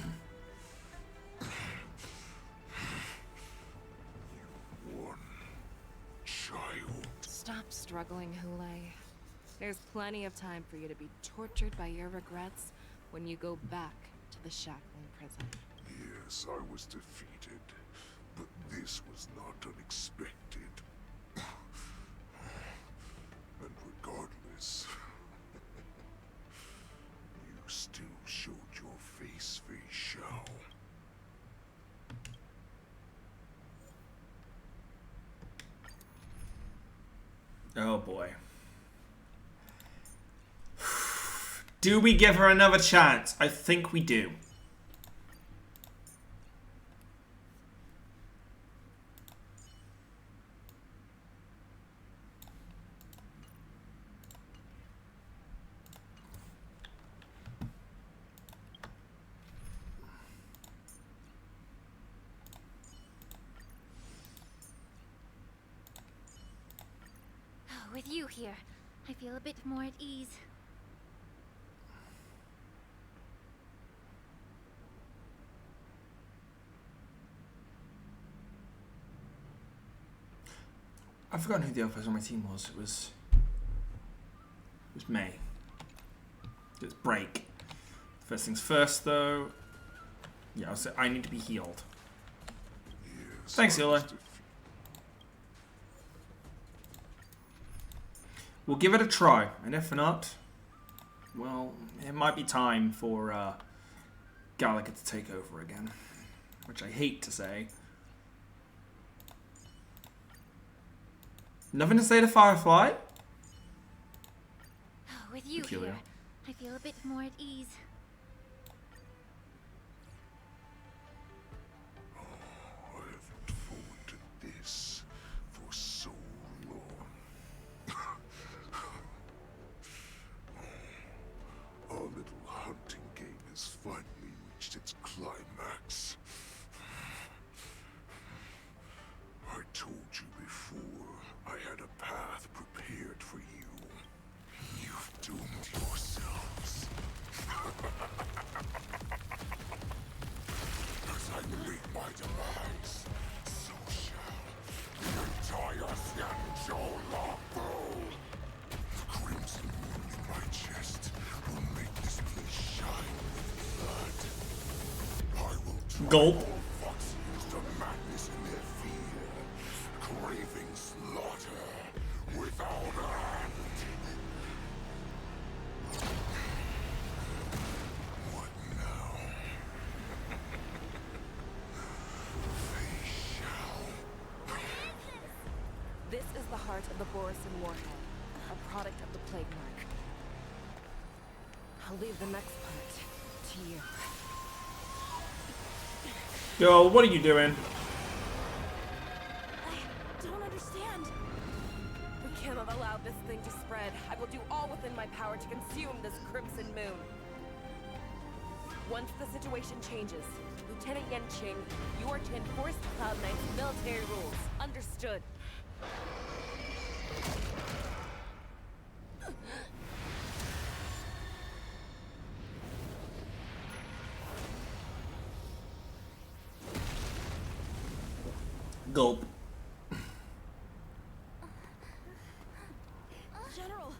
one child. Stop struggling, Hule. There's plenty of time for you to be tortured by your regrets when you go back to the shackling prison. Yes, I was defeated, but this was not unexpected. And regardless, you still showed your face, Fei Shao. Oh boy. Do we give her another chance? I think we do. With you here, I feel a bit more at ease. I've forgotten who the other person on my team was. It was May. It's break. First things first, though. Yeah, I need to be healed. Yes, Thanks, I Hila. was defeated. We'll give it a try, and if not, well, it might be time for Gallagher to take over again, which I hate to say. Nothing to say to Firefly? With you Peculiar. here, I feel a bit more at ease. I have looked forward to this for so long. Our little hunting game has finally reached its climax. I told you before, I had a path prepared for you. You've doomed yourselves. As I meet my demise, so shall the entire Xianzhou Longbow. The crimson moon in my chest will make this place shine with blood. I will drive Gulp. all Foxians to madness in their fear, craving slaughter without end. What now? Fei Shao. This is the heart of the Borisin Warhead, a product of the Plague Mark. I'll leave the next part to you. Yo, what are you doing? I don't understand. We cannot allow this thing to spread. I will do all within my power to consume this Crimson Moon. Once the situation changes, Lieutenant Yanqing, you are to enforce the Cloud Knight's military rules. Understood. Gulp. General!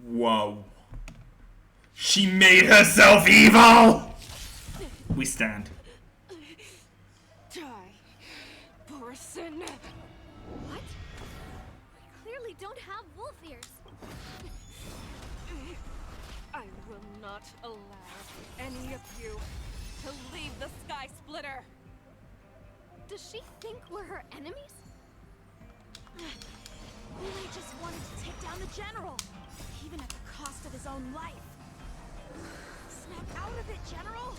Whoa. She made herself evil! We stand. Die, Borisin! What? We clearly don't have wolf ears. I will not allow any of you to leave the Sky Splitter! Does she think we're her enemies? Uli just wanted to take down the general, even at the cost of his own life. Snap out of it, General!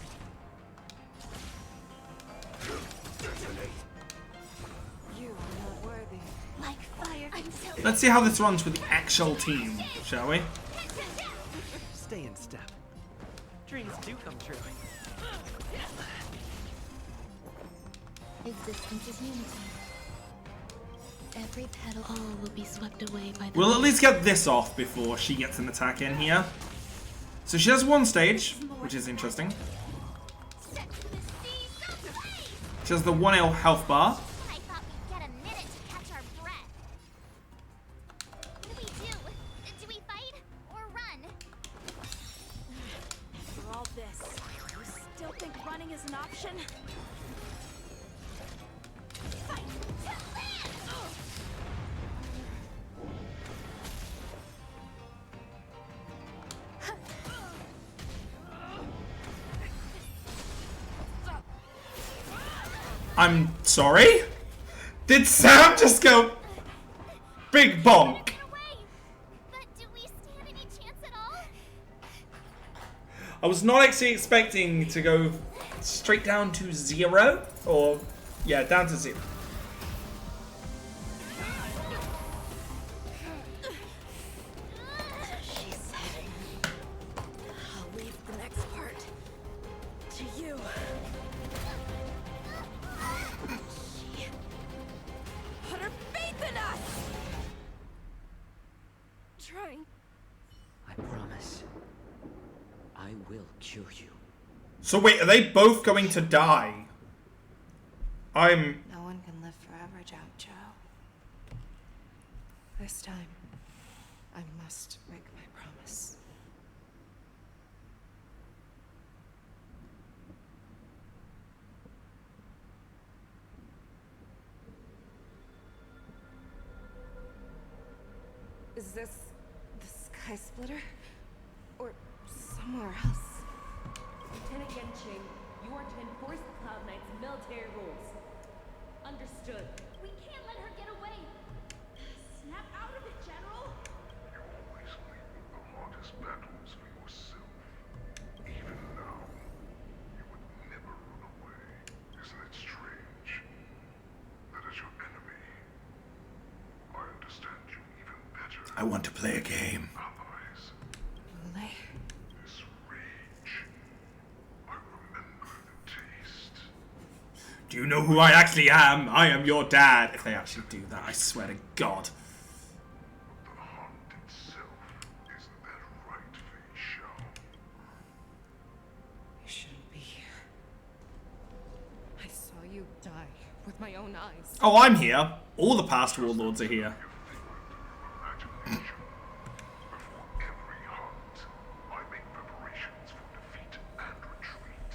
You are not worthy. Like fire until Let's see how this runs with the actual team, shall we? Stay in step. Dreams do come true. existence is unity. Every petal, all will be swept away by the We'll at least get this off before she gets an attack in here. So she has one stage, which is interesting. She has the 1 health bar. I thought we'd get a minute to catch our breath. What do we do? Do we fight or run? For all this, you still think running is an option? Fight to live! I'm sorry? Did Sam just go big bonk? Get away! But do we stand any chance at all? I was not actually expecting to go straight down to 0. Or, yeah, down to 0. She said, I'll leave the next part to you. She put her faith in us! Trying. I promise. I will cure you. So wait, are they both going to die? No one can live forever, Joe. This time, I must break my promise. Is this the Sky Splitter? Or somewhere else? Lieutenant Yenching, you are to enforce the Cloud Knight's military rules. Understood. We can't let her get away. Snap out of it, General! You always lead the hardest battles for yourself. Even now, you would never run away. Isn't it strange that as your enemy, I understand you even better? I want to play a game. Allies, Ule? this rage, I remember the taste. Do you know who I actually am? I am your dad. If they actually do that, I swear to God. The hunt itself, isn't that right, Fei Shao? You shouldn't be here. I saw you die with my own eyes. Oh, I'm here. All the past warlords are here. Imagination. Before every hunt, I make preparations for defeat and retreat.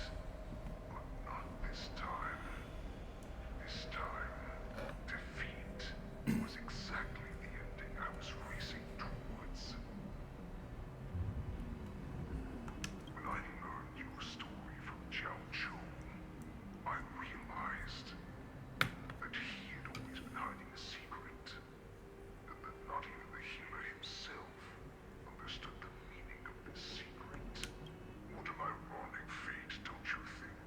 But not this time. This time, defeat was exactly the ending I was racing towards. When I learned your story from Jiao Zhou, I realized that he had always been hiding a secret, and that not even the healer himself understood the meaning of this secret. What an ironic fate, don't you think?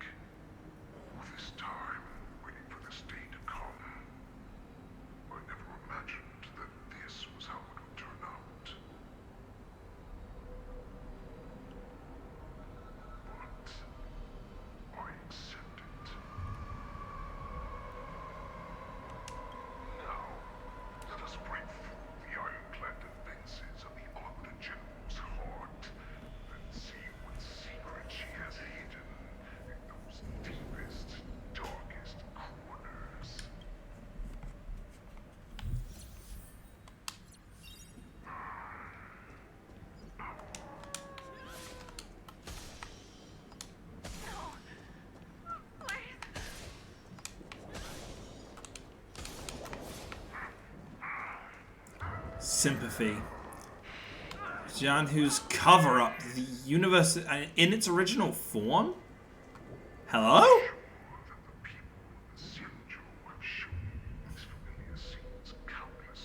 All this time, waiting for this day to come. I never imagined that this was how it would turn out. But I accept it. Now, let us break through the ironclad defenses of the Arbiter General's heart and see what secret she has hidden in those deepest, darkest corners. Sympathy. Jianhu's cover-up. The universe in its original form? Hello? That the people of the Synchro have shown these familiar scenes countless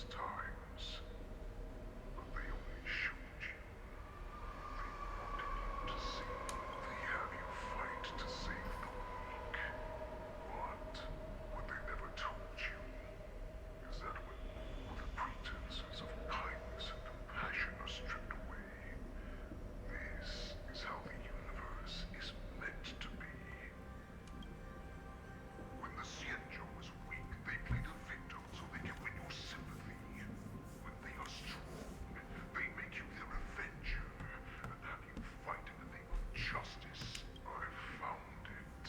justice. I found it.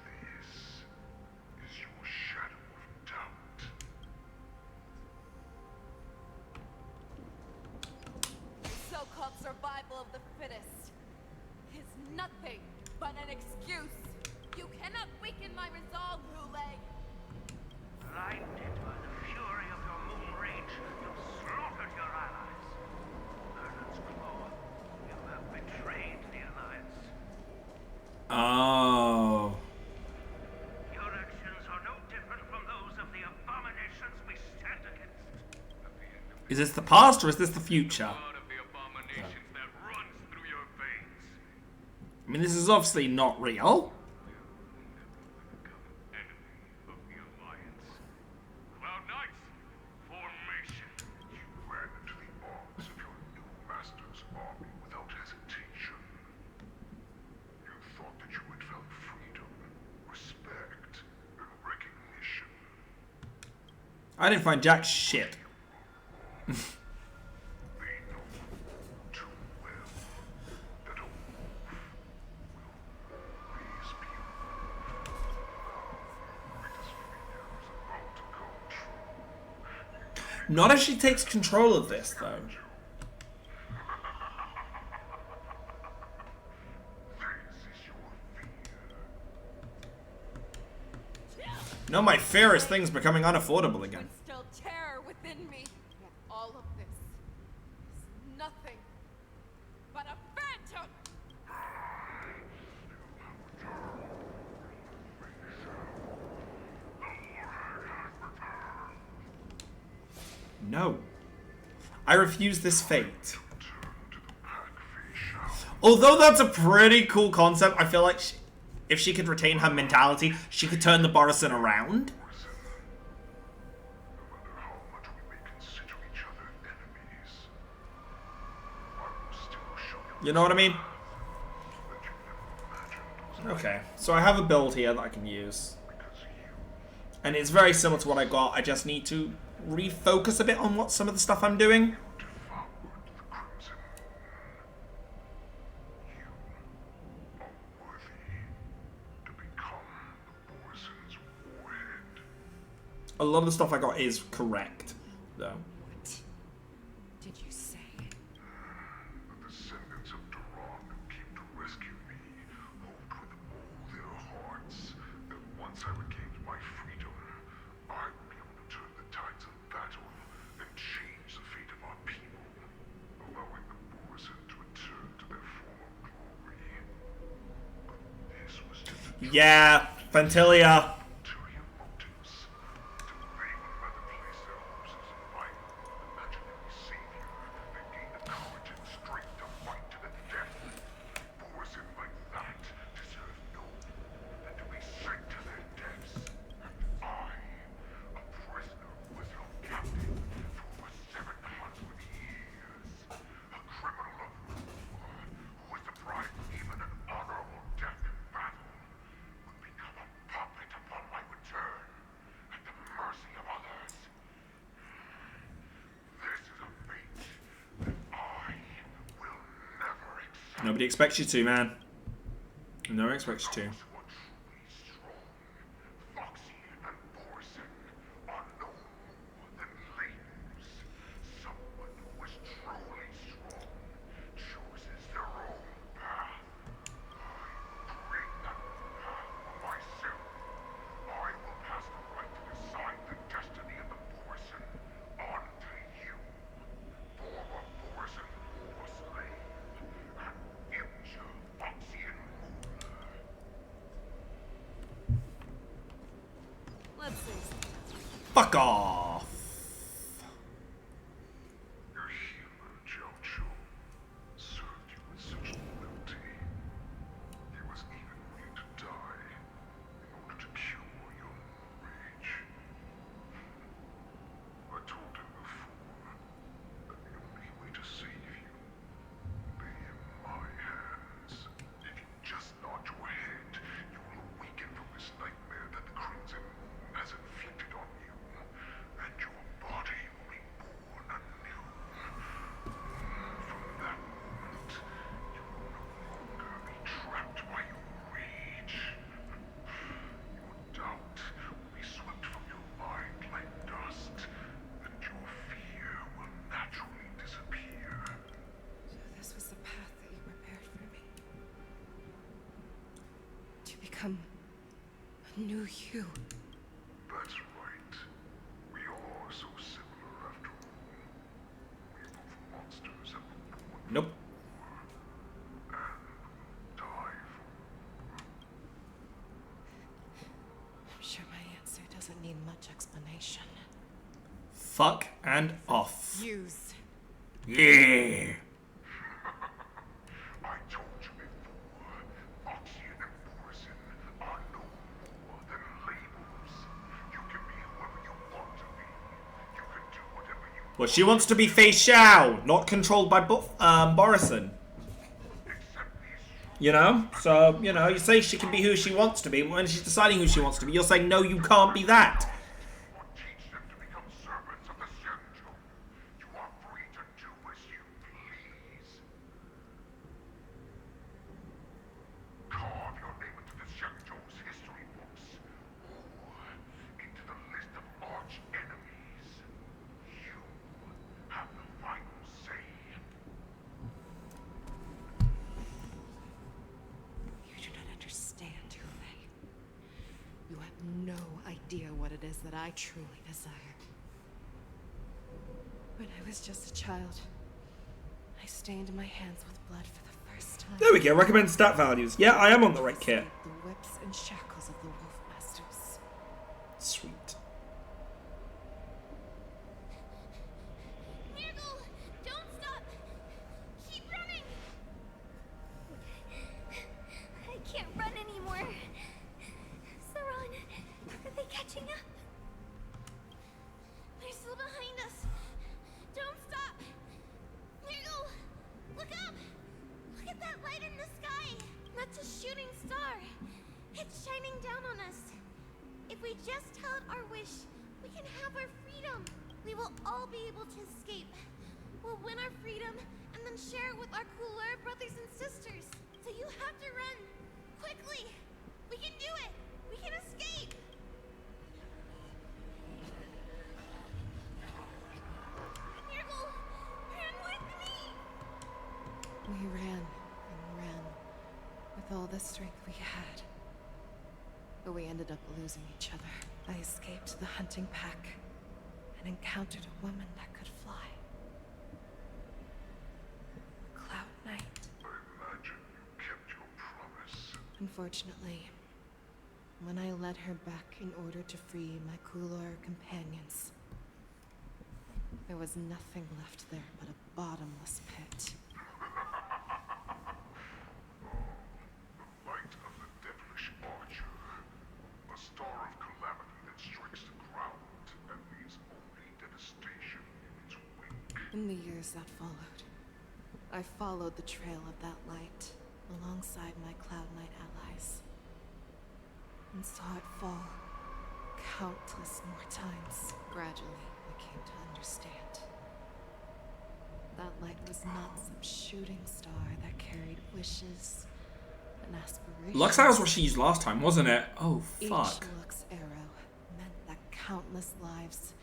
This is your shadow of doubt. The so-called survival of the fittest is nothing but an excuse. You cannot weaken my resolve, Hule. Blinded by the fury of your moon rage, you slaughtered your allies. Murder's claw, you have betrayed the Alliance. Oh. Your actions are no different from those of the abominations we stand against. Is this the past or is this the future? Part of the abominations that runs through your veins. I mean, this is obviously not real. Enemy of the Alliance. Cloud Knights, formation. You ran into the arms of your new master's army without hesitation. You thought that you had found freedom, respect, and recognition. I didn't find jack shit. They know too well that a wolf will always be a wolf. Rita's fear is about to come true. Not if she takes control of this, though. This is your fear. No, my fear is things becoming unaffordable again. Still terror within me. Yet all of this is nothing but a phantom. No. I refuse this fate. Although that's a pretty cool concept, I feel like if she could retain her mentality, she could turn the Borison around. You know what I mean? Okay, so I have a build here that I can use. And it's very similar to what I got, I just need to refocus a bit on what some of the stuff I'm doing. A lot of the stuff I got is correct, though. What did you say? The descendants of Duran who came to rescue me hoped with all their hearts that once I regained my freedom, I would be able to turn the tides of battle and change the fate of our people, allowing the Borison to return to their former glory. But this was just a Yeah, Fantilia. ulterior motives. They would rather place their hopes in survival of an imaginary savior than gain the courage and strength to fight to the death. Borison like that deserve no more than to be sent to their deaths. And I, a prisoner who was held captive for over 700 years, a criminal of war, who was deprived even an honorable death in battle, would become a puppet upon my return, at the mercy of others. This is a fate that I will never accept. Nobody expects you to, man. No one expects you to. Those who are truly strong, Foxy and Borison, are no more than labels. Someone who is truly strong chooses their own path. I will create that path for myself. I will pass the right to decide the destiny of the Borison on to you. Former Borison war slave and future Foxian ruler. Let's see. Fuck off. Your healer, Jojo, served you with such loyalty. He was even willing to die in order to cure your rage. I told him before that the only way to save you lay in my hands. If you just nod your head, you will awaken from this nightmare that the Crimson Moon has inflicted on you, become a new you. That's right. We are so similar after all. We're both monsters and were born Nope. and die for. I'm sure my answer doesn't need much explanation. Fuck and off. Use. Yeah. I told you before, Oxia and Borison are no more than labels. You can be whoever you want to be. You can do whatever you want. Well, she wants to be Fei Xiao, not controlled by Borison. You know? So, you know, you say she can be who she wants to be, but when she's deciding who she wants to be, you're saying, no, you can't be that. Or teach them to become servants of the Synchro. You are free to do as you please. Carve your name into the Synchro's history books, or into the list of arch enemies. You have the final say. You do not understand, Hule. You have no idea what it is that I truly desire. When I was just a child, I stained my hands with blood for the first time. There we go, recommend stat values. Yeah, I am on the right kit. Escaped the whips and shackles of the Wolf Masters. Sweet. Niggle, don't stop! Keep running! I can't run anymore. Saran, are they catching up? They're still behind us. Don't stop! Niggle, look up! Look at that light in the sky! That's a shooting star. It's shining down on us. If we just tell it our wish, we can have our freedom. We will all be able to escape. We'll win our freedom and then share it with our cooler brothers and sisters. So you have to run. Quickly! We can do it! We can escape! Nirgle, run with me! We ran and ran with all the strength we had. But we ended up losing each other. I escaped the hunting pack and encountered a woman that could fly. Cloud Knight. I imagine you kept your promise. Unfortunately, when I led her back in order to free my Kulor companions, there was nothing left there but a bottomless pit. The light of the devilish archer. A star of calamity that strikes the ground and leaves only devastation in its wake. In the years that followed, I followed the trail of that light alongside my Cloud Knight allies and saw it fall countless more times. Gradually, I came to understand. That light was not some shooting star that carried wishes and aspirations. Luxar was what she used last time, wasn't it? Oh, fuck. Each Lux arrow meant that countless lives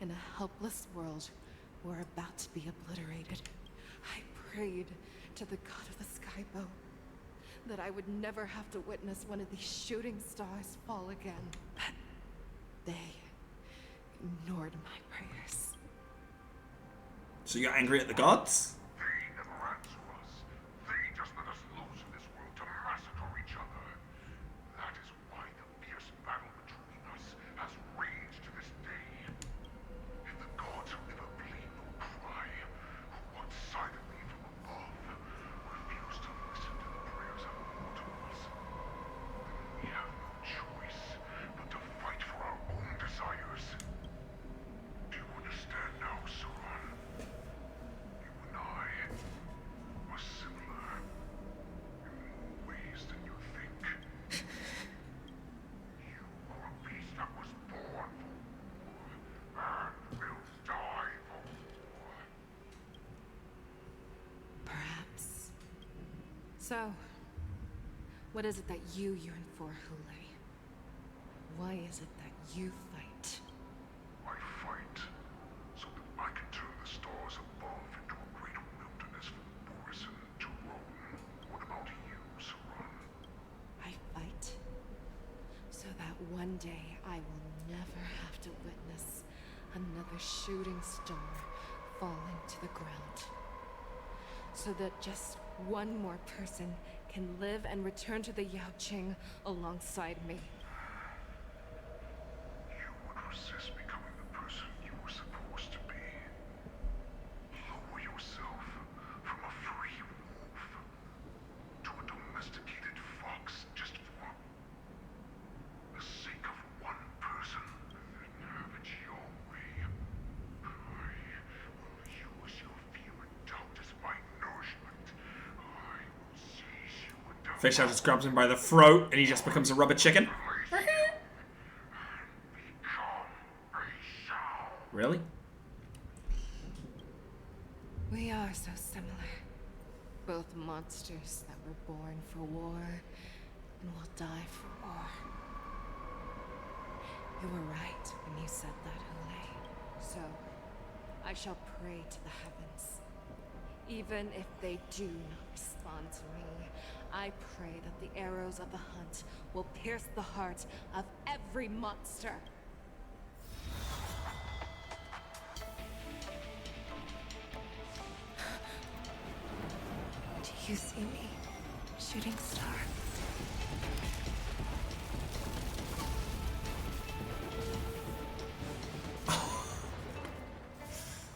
in a helpless world were about to be obliterated. I prayed to the god of the Skybow that I would never have to witness one of these shooting stars fall again. But they ignored my prayers. So you're angry at the gods? They never answer us. They just let us loose in this world to massacre each other. That is why the fierce battle between us has raged to this day. If the gods who never bleed nor cry, who watch silently from above, refuse to listen to the prayers of mortals, then we have no choice but to fight for our own desires. Do you understand now, Saran? You and I are similar in more ways than you think. You are a beast that was born for war and will die for war. Perhaps. So, what is it that you yearn for, Hule? Why is it that you fight? I fight so that I can turn the stars above into a great wilderness for Borison to roam. What about you, Saran? I fight day I will never have to witness another shooting star falling to the ground. So that just one more person can live and return to the Yaoqing alongside me. You would resist becoming the person you were supposed to be. Lower yourself from a free wolf to a domesticated fox just for the sake of one person. Have it your way. I will use your fear and doubt as my nourishment. I will seize you and Fish out just grabs him by the throat, and he just becomes a rubber chicken. Really? We are so similar. Both monsters that were born for war and will die for war. You were right when you said that, Hule. So, I shall pray to the heavens. Even if they do not respond to me, I pray that the arrows of the hunt will pierce the heart of every monster. Do you see me, shooting star?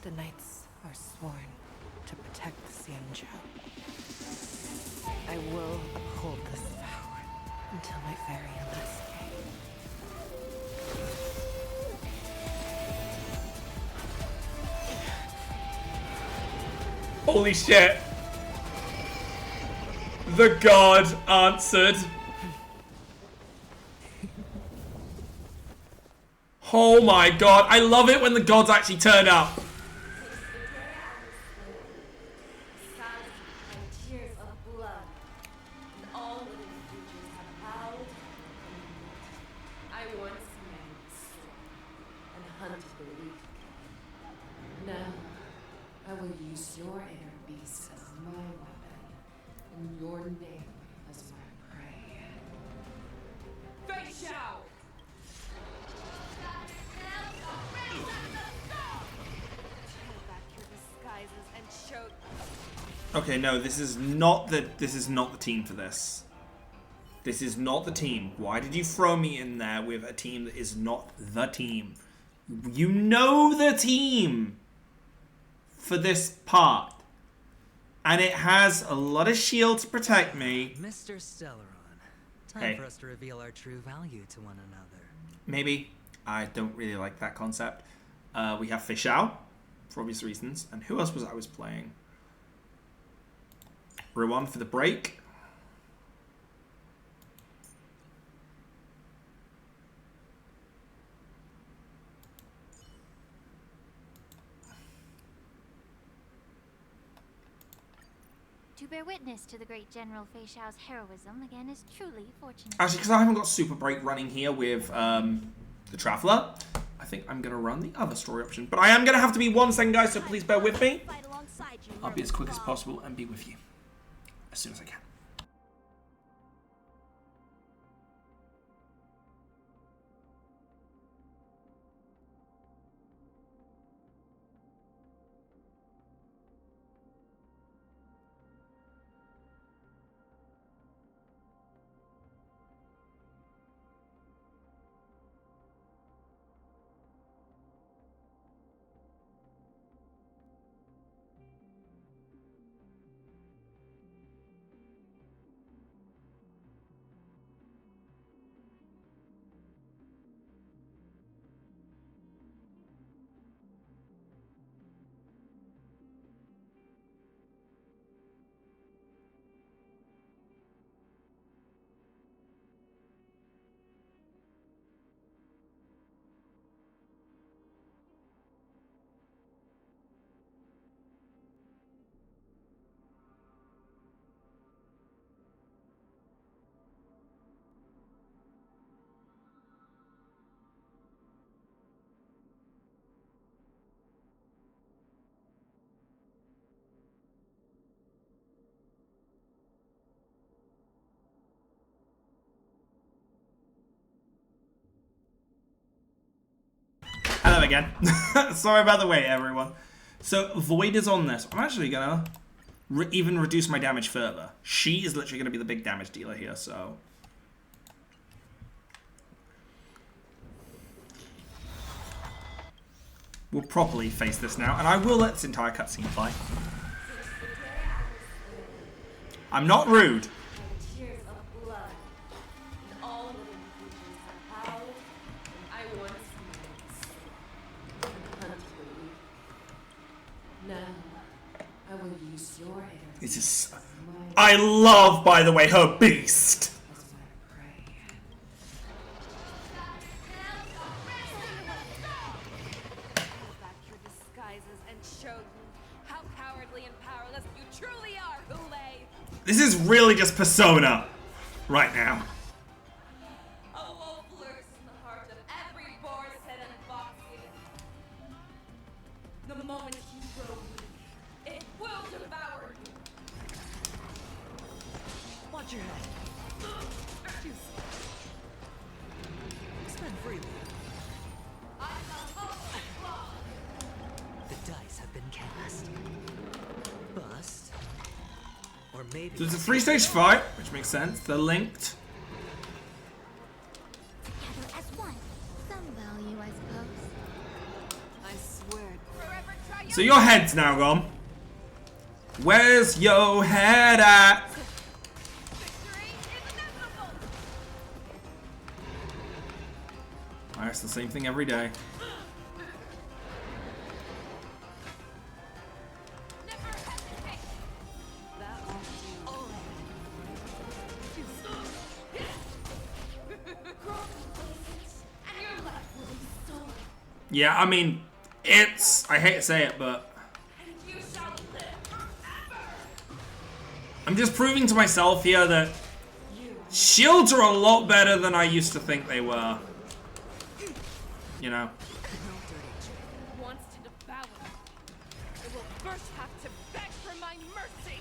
The knights are sworn to protect the Xianzhou. I will uphold this vow until my very last day. Holy shit. The god answered. Oh my god. I love it when the gods actually turn up. Your inner beast as my weapon, and your name as my prey. Fei Xiao! Tear back your disguises and show. Okay, no, this is not the team for this. This is not the team. Why did you throw me in there with a team that is not the team? You know the team for this part. And it has a lot of shield to protect me. Mr. Stellaron, time Hey. for us to reveal our true value to one another. Maybe. I don't really like that concept. We have Fei Xiao, for obvious reasons. And who else was I was playing? Ruan for the break. To bear witness to the great General Fei Xiao's heroism again is truly fortunate. Actually, because I haven't got Super Break running here with the Traveler, I think I'm going to run the other story option. But I am going to have to be 1 second, guys, so please bear with me. I'll be as quick as possible and be with you as soon as I can. Hello again. Sorry about the wait, everyone. So, Void is on this. I'm actually gonna even reduce my damage further. She is literally gonna be the big damage dealer here, so... we'll properly face this now, and I will let this entire cutscene play. I'm not rude. This is... I love, by the way, her beast. This is really just Persona right now. The moment you grow weak, it will devour you. Watch your head. Spend freely. The dice have been cast. Bust. Or maybe... So it's a 3-stage fight, which makes sense. They're linked. Together as one. Some value, I suppose. I swear. So your head's now gone. Where's your head at? It's the same thing every day. Yeah, I mean, it's... I hate to say it, but... I'm just proving to myself here that shields are a lot better than I used to think they were. You know. Wants to devour. It will first have to beg for my mercy.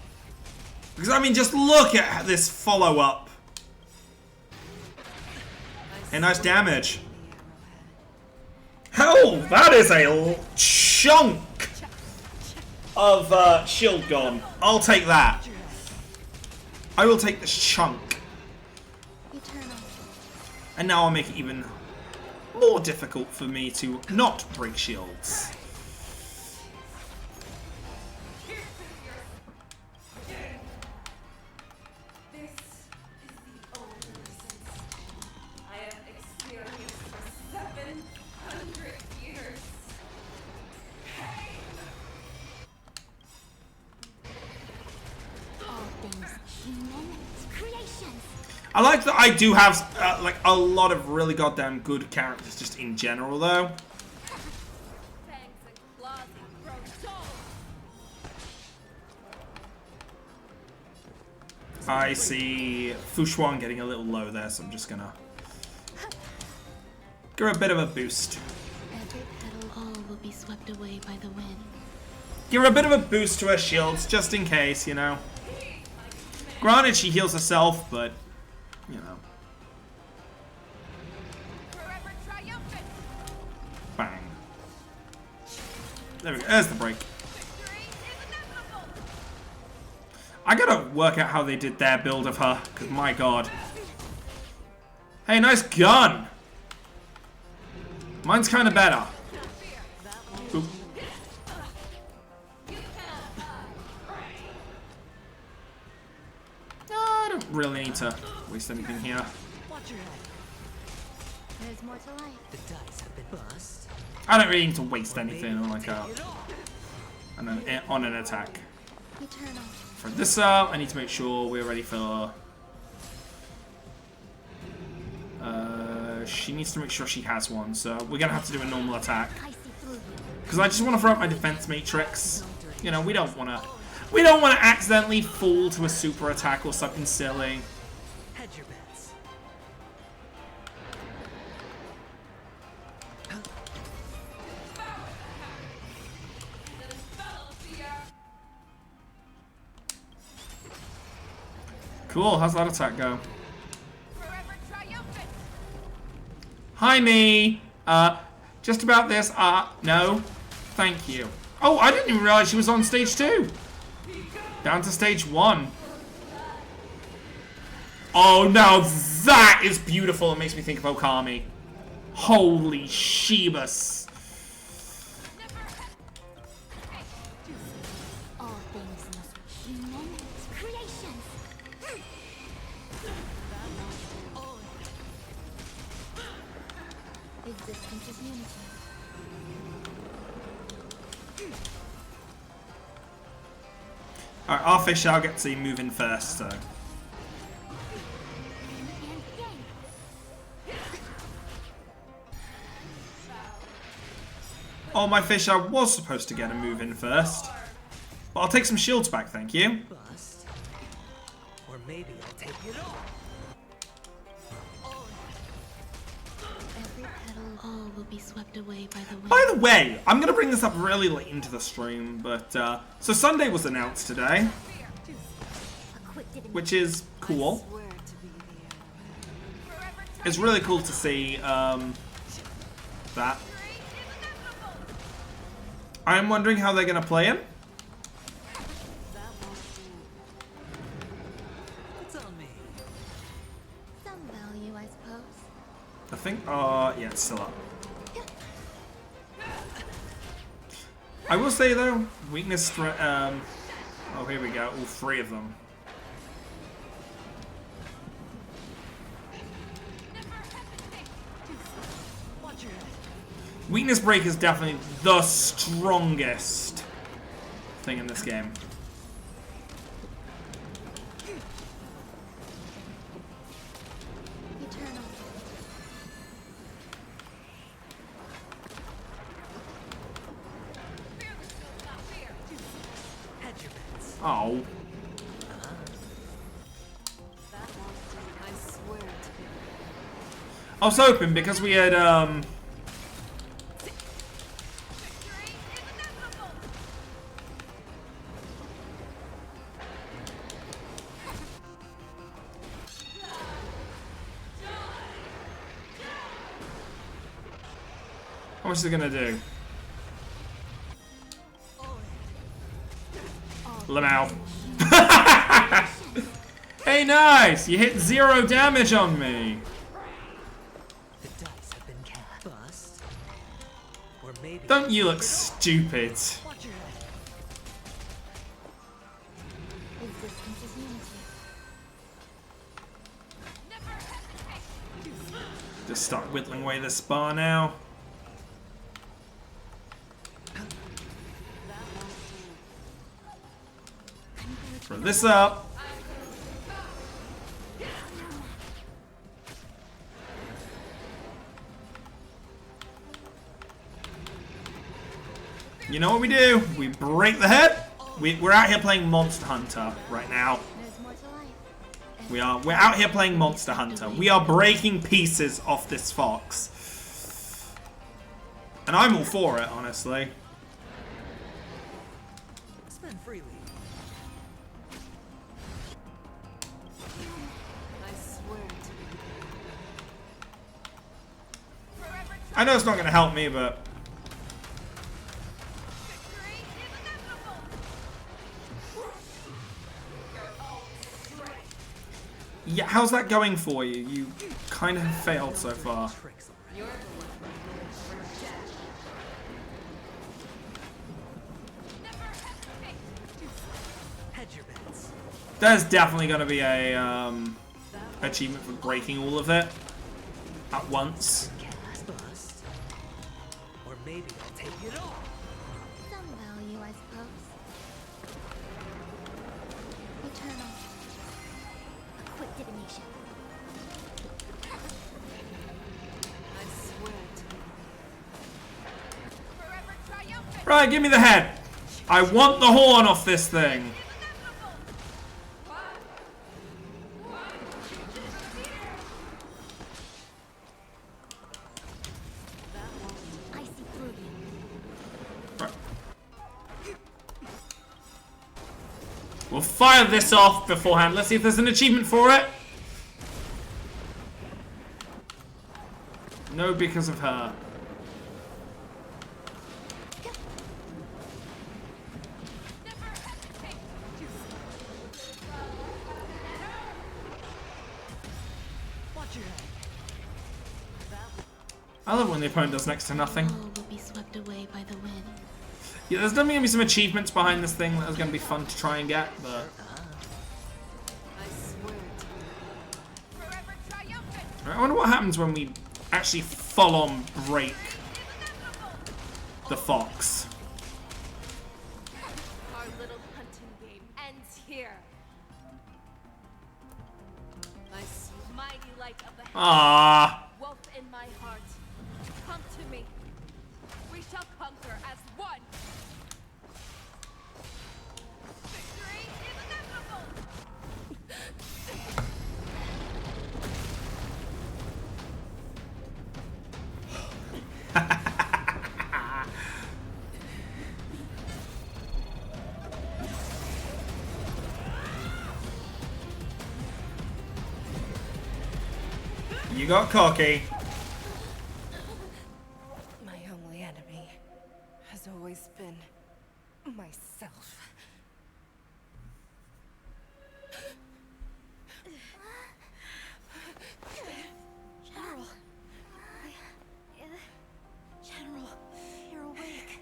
Because, I mean, just look at this follow-up. Hey, nice damage. Hell, that is a chunk of shield gone. I'll take that. I will take this chunk. Eternal. And now I'll make it even more difficult for me to not break shields. I like that I do have like a lot of really goddamn good characters just in general though. I see Fushuan getting a little low there, so I'm just gonna give her a bit of a boost. Every petal, all will be swept away by the wind. Give her a bit of a boost to her shields, just in case, you know. Granted, she heals herself, but you know. Bang. There we go. There's the break. I gotta work out how they did their build of her, because my god. Hey, nice gun! Mine's kind of better. Oop. I don't really need to waste anything here. There's more to life. The dice have been bust. I don't really need to waste anything on like on an attack. Eternal. For this up, I need to make sure we're ready for. She needs to make sure she has one, so we're gonna have to do a normal attack. Because I just want to throw up my defense matrix. You know, we don't want to accidentally fall to a super attack or something silly. Hedge your bets. Cool, how's that attack go? Hi, me! Just about this. No. Thank you. Oh, I didn't even realize she was on stage 2. Down to stage 1. Oh, now that is beautiful. It makes me think of Okami. Holy Shebus. All things must be human creations. Existence is unity. Alright, our fish shall get to move in first, so. Oh, my fish I was supposed to get a move in first. But I'll take some shields back, thank you. Bust. Or maybe I'll take it all. Every petal, all will be swept away by the wind. By the way, I'm going to bring this up really late into the stream, but, so Sunday was announced today. Which is cool. It's really cool to see, that. I'm wondering how they're going to play him. It's on me. Some value, I suppose. I think, yeah, it's still up. I will say though, weakness, oh, here we go, all 3 of them. Weakness break is definitely the strongest thing in this game. Eternal. Oh. I was hoping because we had, how much is it gonna do? Lamau. Hey, nice! You hit 0 damage on me. The dice have been cast. Bust. Or maybe. Don't you look stupid? Watch your head. Existence is unity. Just start whittling away this bar now. Throw this up. You know what we do? We break the head. We're out here playing Monster Hunter right now. There's more to life. We're out here playing Monster Hunter. We are breaking pieces off this fox. And I'm all for it, honestly. Spend freely. I know it's not going to help me, but... Yeah, how's that going for you? You kind of failed so far. There's definitely going to be a achievement for breaking all of it at once. Or maybe I'll take it all. Some value, I suppose. Eternal. A quick divination. I swear to Right, give me the head. I want the horn off this thing. I see through you. Right. We'll fire this off beforehand. Let's see if there's an achievement for it. No, because of her. I love when the opponent does next to nothing. All will be swept away by the wind. Yeah, there's definitely gonna be some achievements behind this thing that is gonna be fun to try and get, but I wonder what happens when we actually full-on break the fox. Our little hunting game ends here. Mighty light of the Ah. wolf in my heart. Come to me. We shall conquer as one. Victory is inevitable. You got cocky. My only enemy has always been myself. General. General, you're awake.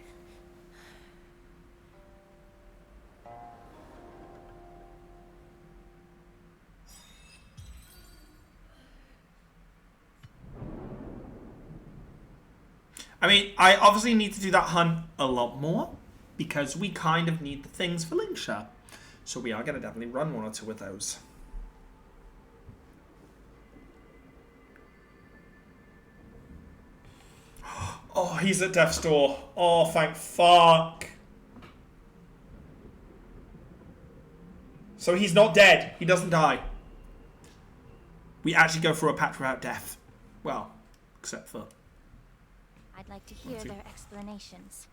I mean, I obviously need to do that hunt a lot more because we kind of need the things for Linkshire. So we are going to definitely run one or two of those. Oh, he's at death's door. Oh, thank fuck. So he's not dead. He doesn't die. We actually go through a patch without death. Well, except for... I'd like to hear their explanations.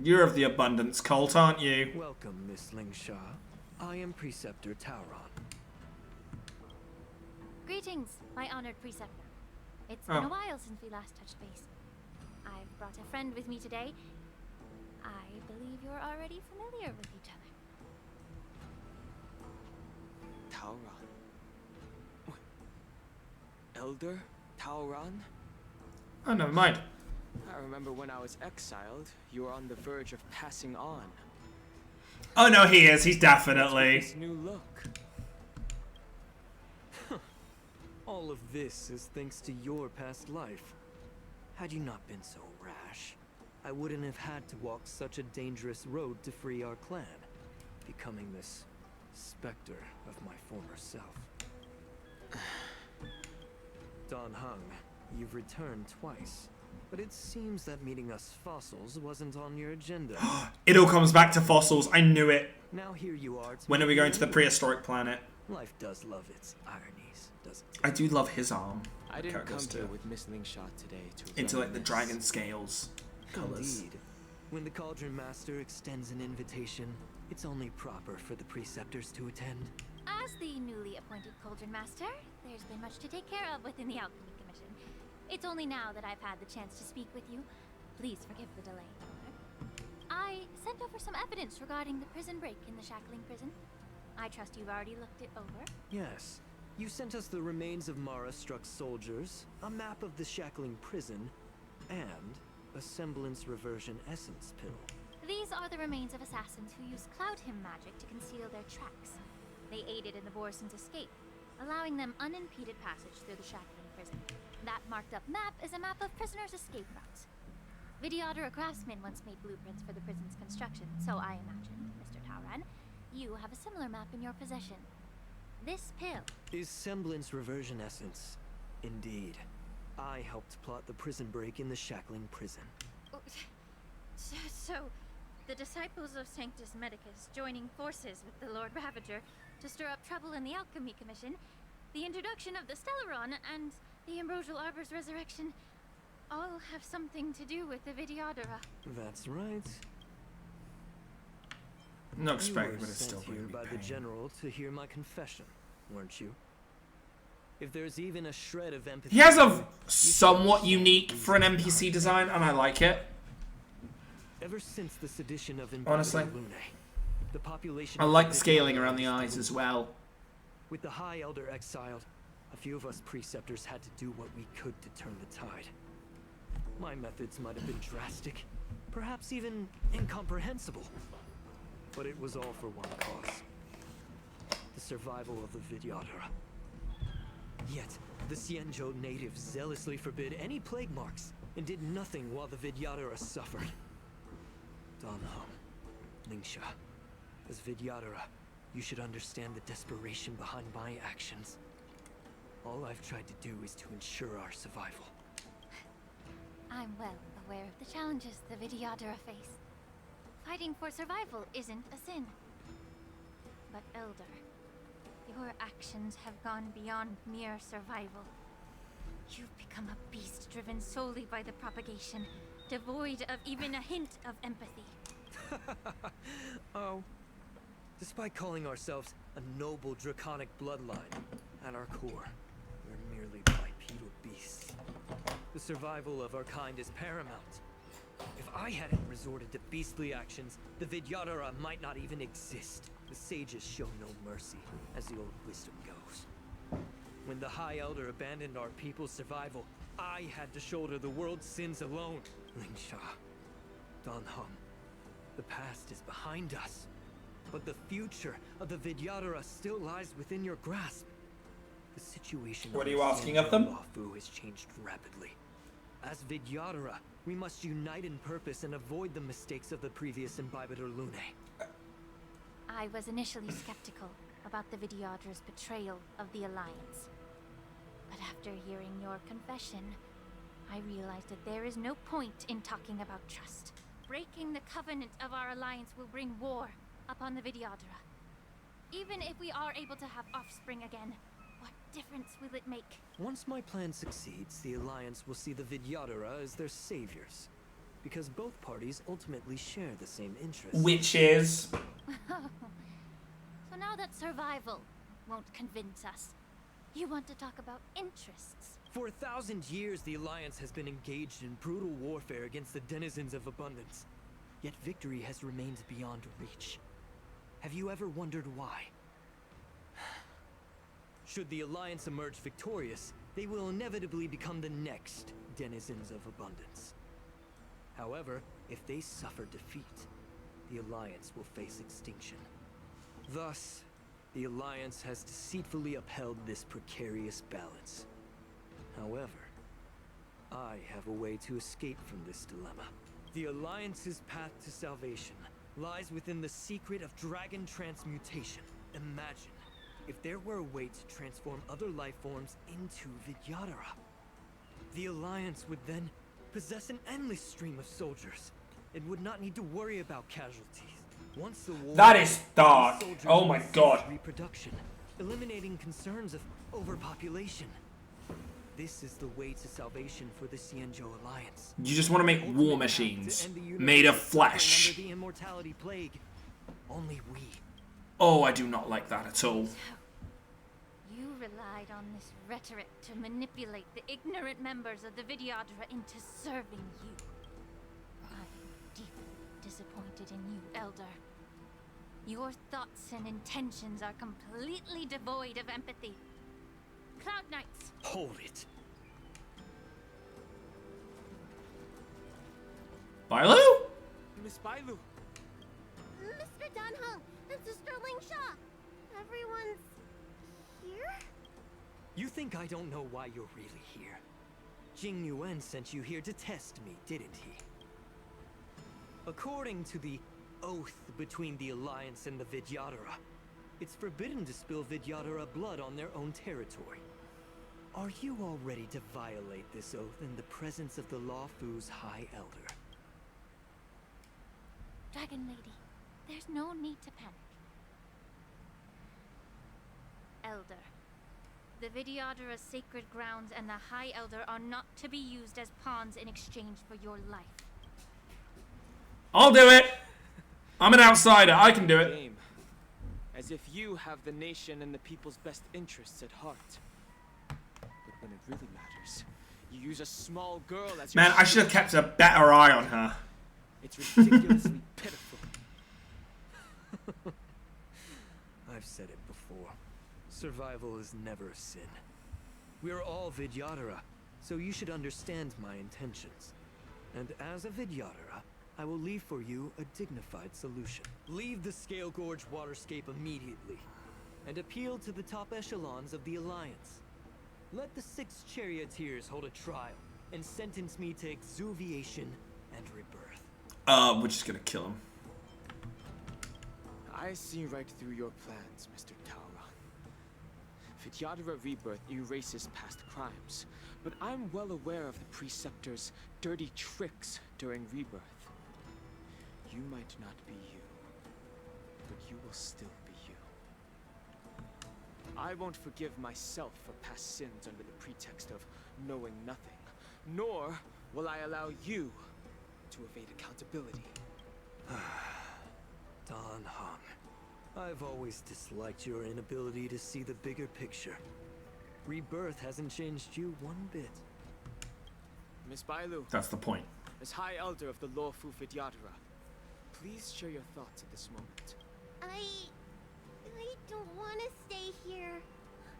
You're of the abundance cult, aren't you? Welcome, Miss Lingsha. I am Preceptor Tauron. Greetings, my honored preceptor. It's been a while since we last touched base. I've brought a friend with me today. I believe you're already familiar with each other. Tauron. Elder Tauron? Oh, never mind. I remember when I was exiled, you were on the verge of passing on. Oh no, he is. He's definitely. This new look. All of this is thanks to your past life. Had you not been so rash, I wouldn't have had to walk such a dangerous road to free our clan, becoming this specter of my former self. Don Hung, you've returned twice, but it seems that meeting us fossils wasn't on your agenda. It all comes back to fossils. I knew it. Now here you are. When are we going to the prehistoric planet? Life does love its ironies, doesn't it? I do love his arm. I didn't come here with Miss Lingsha today to into like the reminisce. dragon scales colors. Indeed. When the Cauldron Master extends an invitation, it's only proper for the preceptors to attend. As the newly appointed Cauldron Master, there's been much to take care of within the Alchemy Commission. It's only now that I've had the chance to speak with you. Please forgive the delay, however. I sent over some evidence regarding the prison break in the Shackling Prison. I trust you've already looked it over. Yes. You sent us the remains of Mara-struck soldiers, a map of the Shackling Prison, and a semblance reversion essence pill. These are the remains of assassins who used Cloud Hymn magic to conceal their tracks. They aided in the Borison's escape, allowing them unimpeded passage through the Shackling Prison. That marked up map is a map of prisoners' escape routes. Vidyadhara craftsmen once made blueprints for the prison's construction, so I imagine, Mr. Tauran, you have a similar map in your possession. This pill is semblance reversion essence. Indeed. I helped plot the prison break in the Shackling Prison. So, the disciples of Sanctus Medicus joining forces with the Lord Ravager to stir up trouble in the Alchemy Commission, the introduction of the Stellaron, and the Ambrosial Arbor's resurrection all have something to do with the Vidyadhara. That's right. No expect, but it's sent still here going to by be the general to hear my confession, weren't you? If there's even a shred of empathy, He has a somewhat unique for an NPC design, and I like it. Ever since the sedition of Honestly, Lunae, the population I like the scaling around the eyes as well. With the High Elder exiled, a few of us preceptors had to do what we could to turn the tide. My methods might have been drastic, perhaps even incomprehensible, but it was all for one cause: the survival of the Vidyadhara. Yet, the Xianzhou natives zealously forbid any plague marks and did nothing while the Vidyadhara suffered. Danham, Lingsha, as Vidyadhara, you should understand the desperation behind my actions. All I've tried to do is to ensure our survival. I'm well aware of the challenges the Vidyadhara face. Fighting for survival isn't a sin. But Elder, your actions have gone beyond mere survival. You've become a beast driven solely by the propagation, devoid of even a hint of empathy. Oh. Despite calling ourselves a noble draconic bloodline, at our core, we're merely bipedal beasts. The survival of our kind is paramount. If I hadn't resorted to beastly actions, the Vidyadhara might not even exist. The sages show no mercy, as the old wisdom goes. When the High Elder abandoned our people's survival, I had to shoulder the world's sins alone. Lingsha, Danham, the past is behind us, but the future of the Vidyadhara still lies within your grasp. The situation What are you asking of them? Fu has changed rapidly. As Vidyadhara, we must unite in purpose and avoid the mistakes of the previous Imbibitor Lunae. I was initially skeptical about the Vidyadhara's betrayal of the Alliance. But after hearing your confession, I realized that there is no point in talking about trust. Breaking the covenant of our alliance will bring war upon the Vidyadhara. Even if we are able to have offspring again, what difference will it make? Once my plan succeeds, the Alliance will see the Vidyadhara as their saviors. Because both parties ultimately share the same interests. Which is... So now that survival won't convince us, you want to talk about interests? For 1,000 years, the Alliance has been engaged in brutal warfare against the denizens of abundance. Yet victory has remained beyond reach. Have you ever wondered why? Should the Alliance emerge victorious, they will inevitably become the next denizens of abundance. However, if they suffer defeat, the Alliance will face extinction. Thus, the Alliance has deceitfully upheld this precarious balance. However, I have a way to escape from this dilemma. The Alliance's path to salvation lies within the secret of dragon transmutation. Imagine if there were a way to transform other life forms into Vidyadhara. The Alliance would then possess an endless stream of soldiers. It would not need to worry about casualties. Once the war that is dark. Oh my god. Reproduction, eliminating concerns of overpopulation. This is the way to salvation for the Xianzhou Alliance. You just want to make war machines made of flesh. Under the immortality plague. Only we. Oh, I do not like that at all. You relied on this rhetoric to manipulate the ignorant members of the Vidyadhara into serving you. I'm deeply disappointed in you, Elder. Your thoughts and intentions are completely devoid of empathy. Cloud Knights! Hold it. Bailu? Miss Bailu. Mr. Dunham and Sister Lingsha! Everyone's here? You think I don't know why you're really here? Jing Yuan sent you here to test me, didn't he? According to the oath between the Alliance and the Vidyadhara, it's forbidden to spill Vidyadhara blood on their own territory. Are you all ready to violate this oath in the presence of the Luofu's High Elder? Dragon Lady, there's no need to panic. Elder, the Vidyadhara's sacred grounds and the High Elder are not to be used as pawns in exchange for your life. I'll do it! I'm an outsider, I can do it. Game. As if you have the nation and the people's best interests at heart. But when it really matters, you use a small girl as your Man, I should have kept a better eye on her. It's ridiculously pitiful. I've said it before. Survival is never a sin. We are all Vidyadhara, so you should understand my intentions. And as a Vidyadhara, I will leave for you a dignified solution. Leave the Scale Gorge waterscape immediately, and appeal to the top echelons of the Alliance. Let the 6 charioteers hold a trial, and sentence me to exuviation and rebirth. We're just gonna kill him. I see right through your plans, Mr. Talron. Vidyadhara Rebirth erases past crimes, but I'm well aware of the Preceptor's dirty tricks during Rebirth. You might not be you, but you will still be you. I won't forgive myself for past sins under the pretext of knowing nothing, nor will I allow you to evade accountability. Dan Heng, I've always disliked your inability to see the bigger picture. Rebirth hasn't changed you one bit. Miss Bailu. That's the point. As High Elder of the Lawfu Vidyadhara, please share your thoughts at this moment. I don't want to stay here.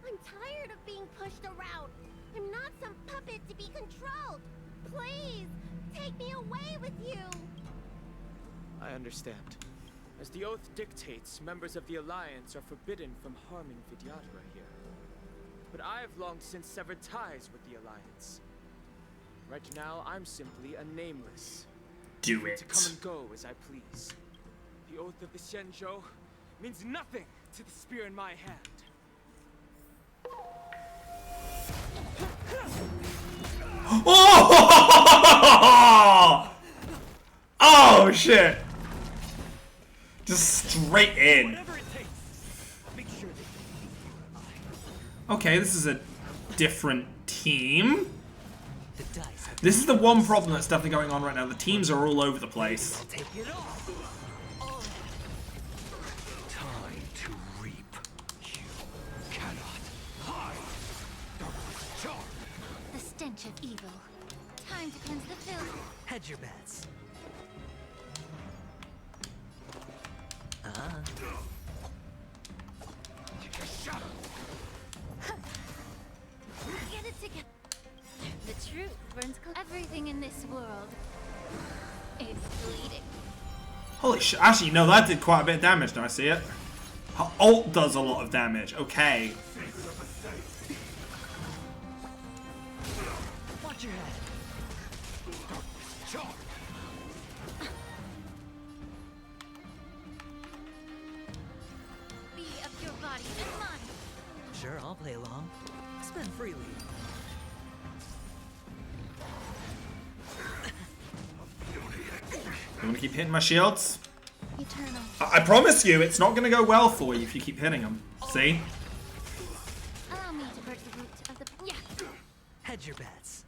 I'm tired of being pushed around. I'm not some puppet to be controlled. Please, take me away with you. I understand. As the oath dictates, members of the Alliance are forbidden from harming Vidyadhara here. But I have long since severed ties with the Alliance. Right now, I'm simply a nameless. Do free it. to come and go as I please. The oath of the Xianzhou means nothing to the spear in my hand. Oh! Oh shit! Just straight in. Okay, this is a different team. This is the one problem that's definitely going on right now. The teams are all over the place. Time to reap. You cannot hide. The stench of evil. Time to cleanse the filth. Hedge your bets. Get it together. The truth burns everything in this world is bleeding. Holy shit. Actually, no, that did quite a bit of damage. Now I see it. Her ult does a lot of damage. Okay. Watch your head. Be of your body and mind. Sure, I'll play along. Spend freely. You want to keep hitting my shields? Eternal. I promise you, it's not going to go well for you if you keep hitting them. See? Allow me to break the root of the... Yeah. Hedge your bets.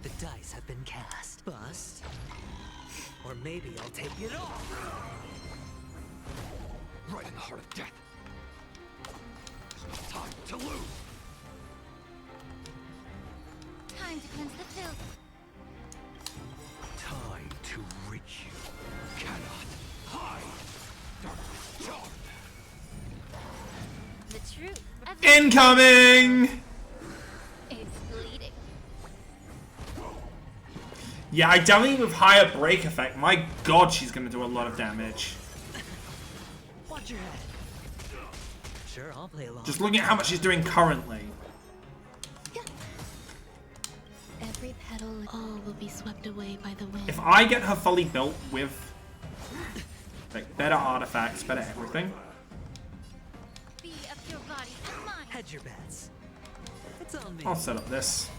The dice have been cast. Bust. Or maybe I'll take it off. Right in the heart of death. There's no time to lose. Time to cleanse the filth. Time to reach you. Cannot hide. Dark. The truth. Incoming! It's bleeding. Yeah, I definitely with higher break effect. My god, she's going to do a lot of damage. Watch your head. Sure, I'll play along. Just looking at how much she's doing currently. Every petal, all will be swept away by the wind. If I get her fully built with like better artifacts, better everything. Be of your body and mind. Hedge your bets. It's on me. I'll set up this.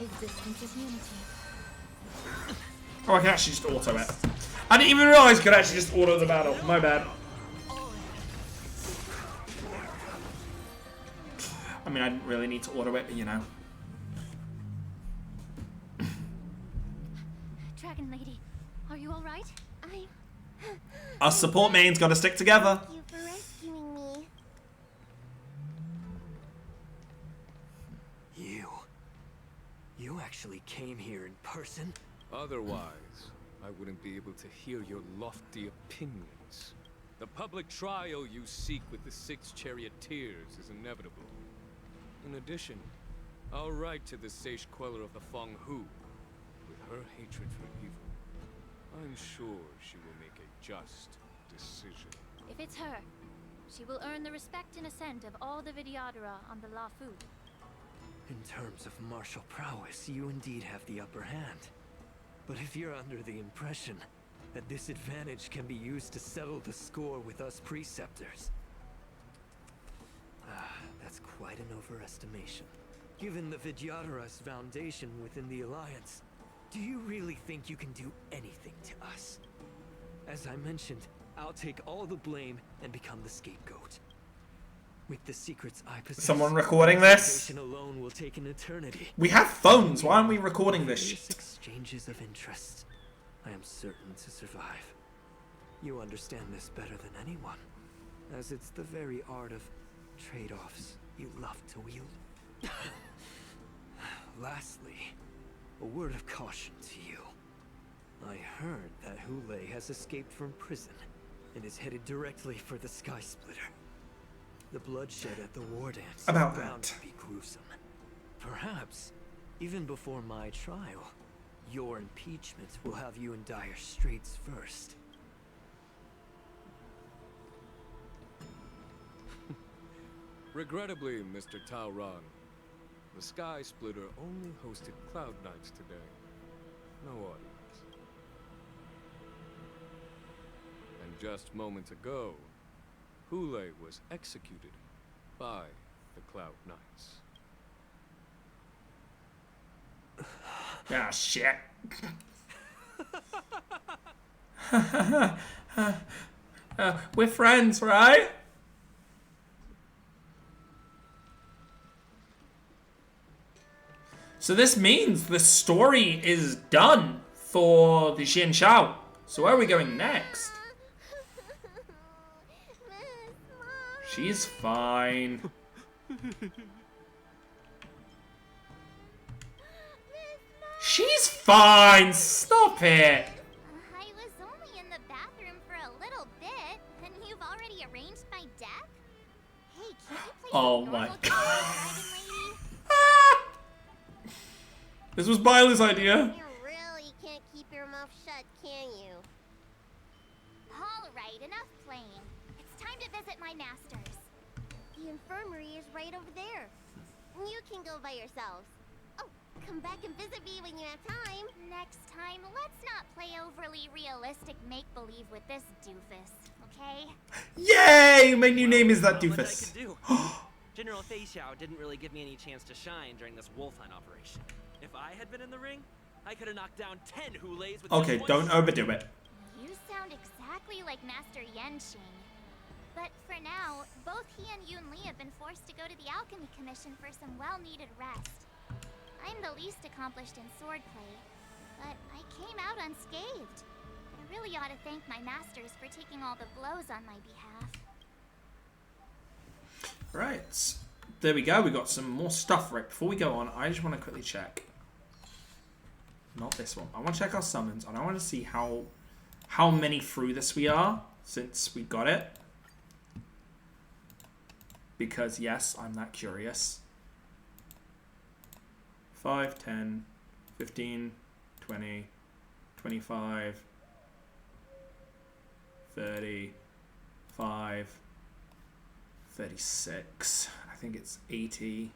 Existence is unity. Oh, I can actually just auto it. I didn't even realize I could actually just auto the battle. My bad. I mean, I didn't really need to auto it, but you know. Dragon Lady, Are you all right? Us support mains gotta stick together. Thank you for rescuing me. You actually came here in person? Otherwise, I wouldn't be able to hear your lofty opinions. The public trial you seek with the 6 charioteers is inevitable. In addition, I'll write to the sage queller of the Feng Hu. With her hatred for evil, I'm sure she will make a just decision. If it's her, she will earn the respect and assent of all the Vidyadhara on the La Fu. In terms of martial prowess, you indeed have the upper hand. But if you're under the impression that this advantage can be used to settle the score with us preceptors, that's quite an overestimation. Given the Vidyadhara's foundation within the Alliance, do you really think you can do anything to us? As I mentioned, I'll take all the blame and become the scapegoat. With the secrets I possess, Someone recording this? foundation alone will take an eternity. We have phones. Why aren't we recording this Various shit? exchanges of interest, I am certain to survive. You understand this better than anyone, as it's the very art of trade-offs you love to wield. Lastly, a word of caution to you. I heard that Hule has escaped from prison and is headed directly for the Sky Splitter. The bloodshed at the war dance is bound to be gruesome. Perhaps, even before my trial, your impeachment will have you in dire straits first. Regrettably, Mr. Taoran, the Sky Splitter only hosted Cloud Knights today. No audience. And just moments ago, Hule was executed by the Cloud Knights. Ah, shit. We're friends, right? So this means the story is done for the Xin Shao. So where are we going next? She's fine. She's fine. Stop it. I was only in the bathroom for a little bit, and you've already arranged my death? Hey, can you play Oh some my normal god. Dragon Lady? This was Byler's idea. You really can't keep your mouth shut, can you? Alright, enough playing. It's time to visit my masters. The infirmary is right over there. You can go by yourselves. Oh, come back and visit me when you have time. Next time, let's not play overly realistic make-believe with this doofus, okay? Yay! My new name is that Not much I doofus. could do. General Fei Xiao didn't really give me any chance to shine during this wolf hunt operation. If I had been in the ring, I could have knocked down 10 Hulays with Okay, just one don't stroke. overdo it. You sound exactly like Master Yenshing. But for now, both he and Yun Li have been forced to go to the Alchemy Commission for some well-needed rest. I'm the least accomplished in swordplay, but I came out unscathed. I really ought to thank my masters for taking all the blows on my behalf. Right. There we go. We got some more stuff. Right, before we go on, I just want to quickly check. Not this one. I want to check our summons, and I want to see how many through this we are since we got it. Because, yes, I'm that curious. 5, 10, 15, 20, 25, 35, 36. I think it's 80.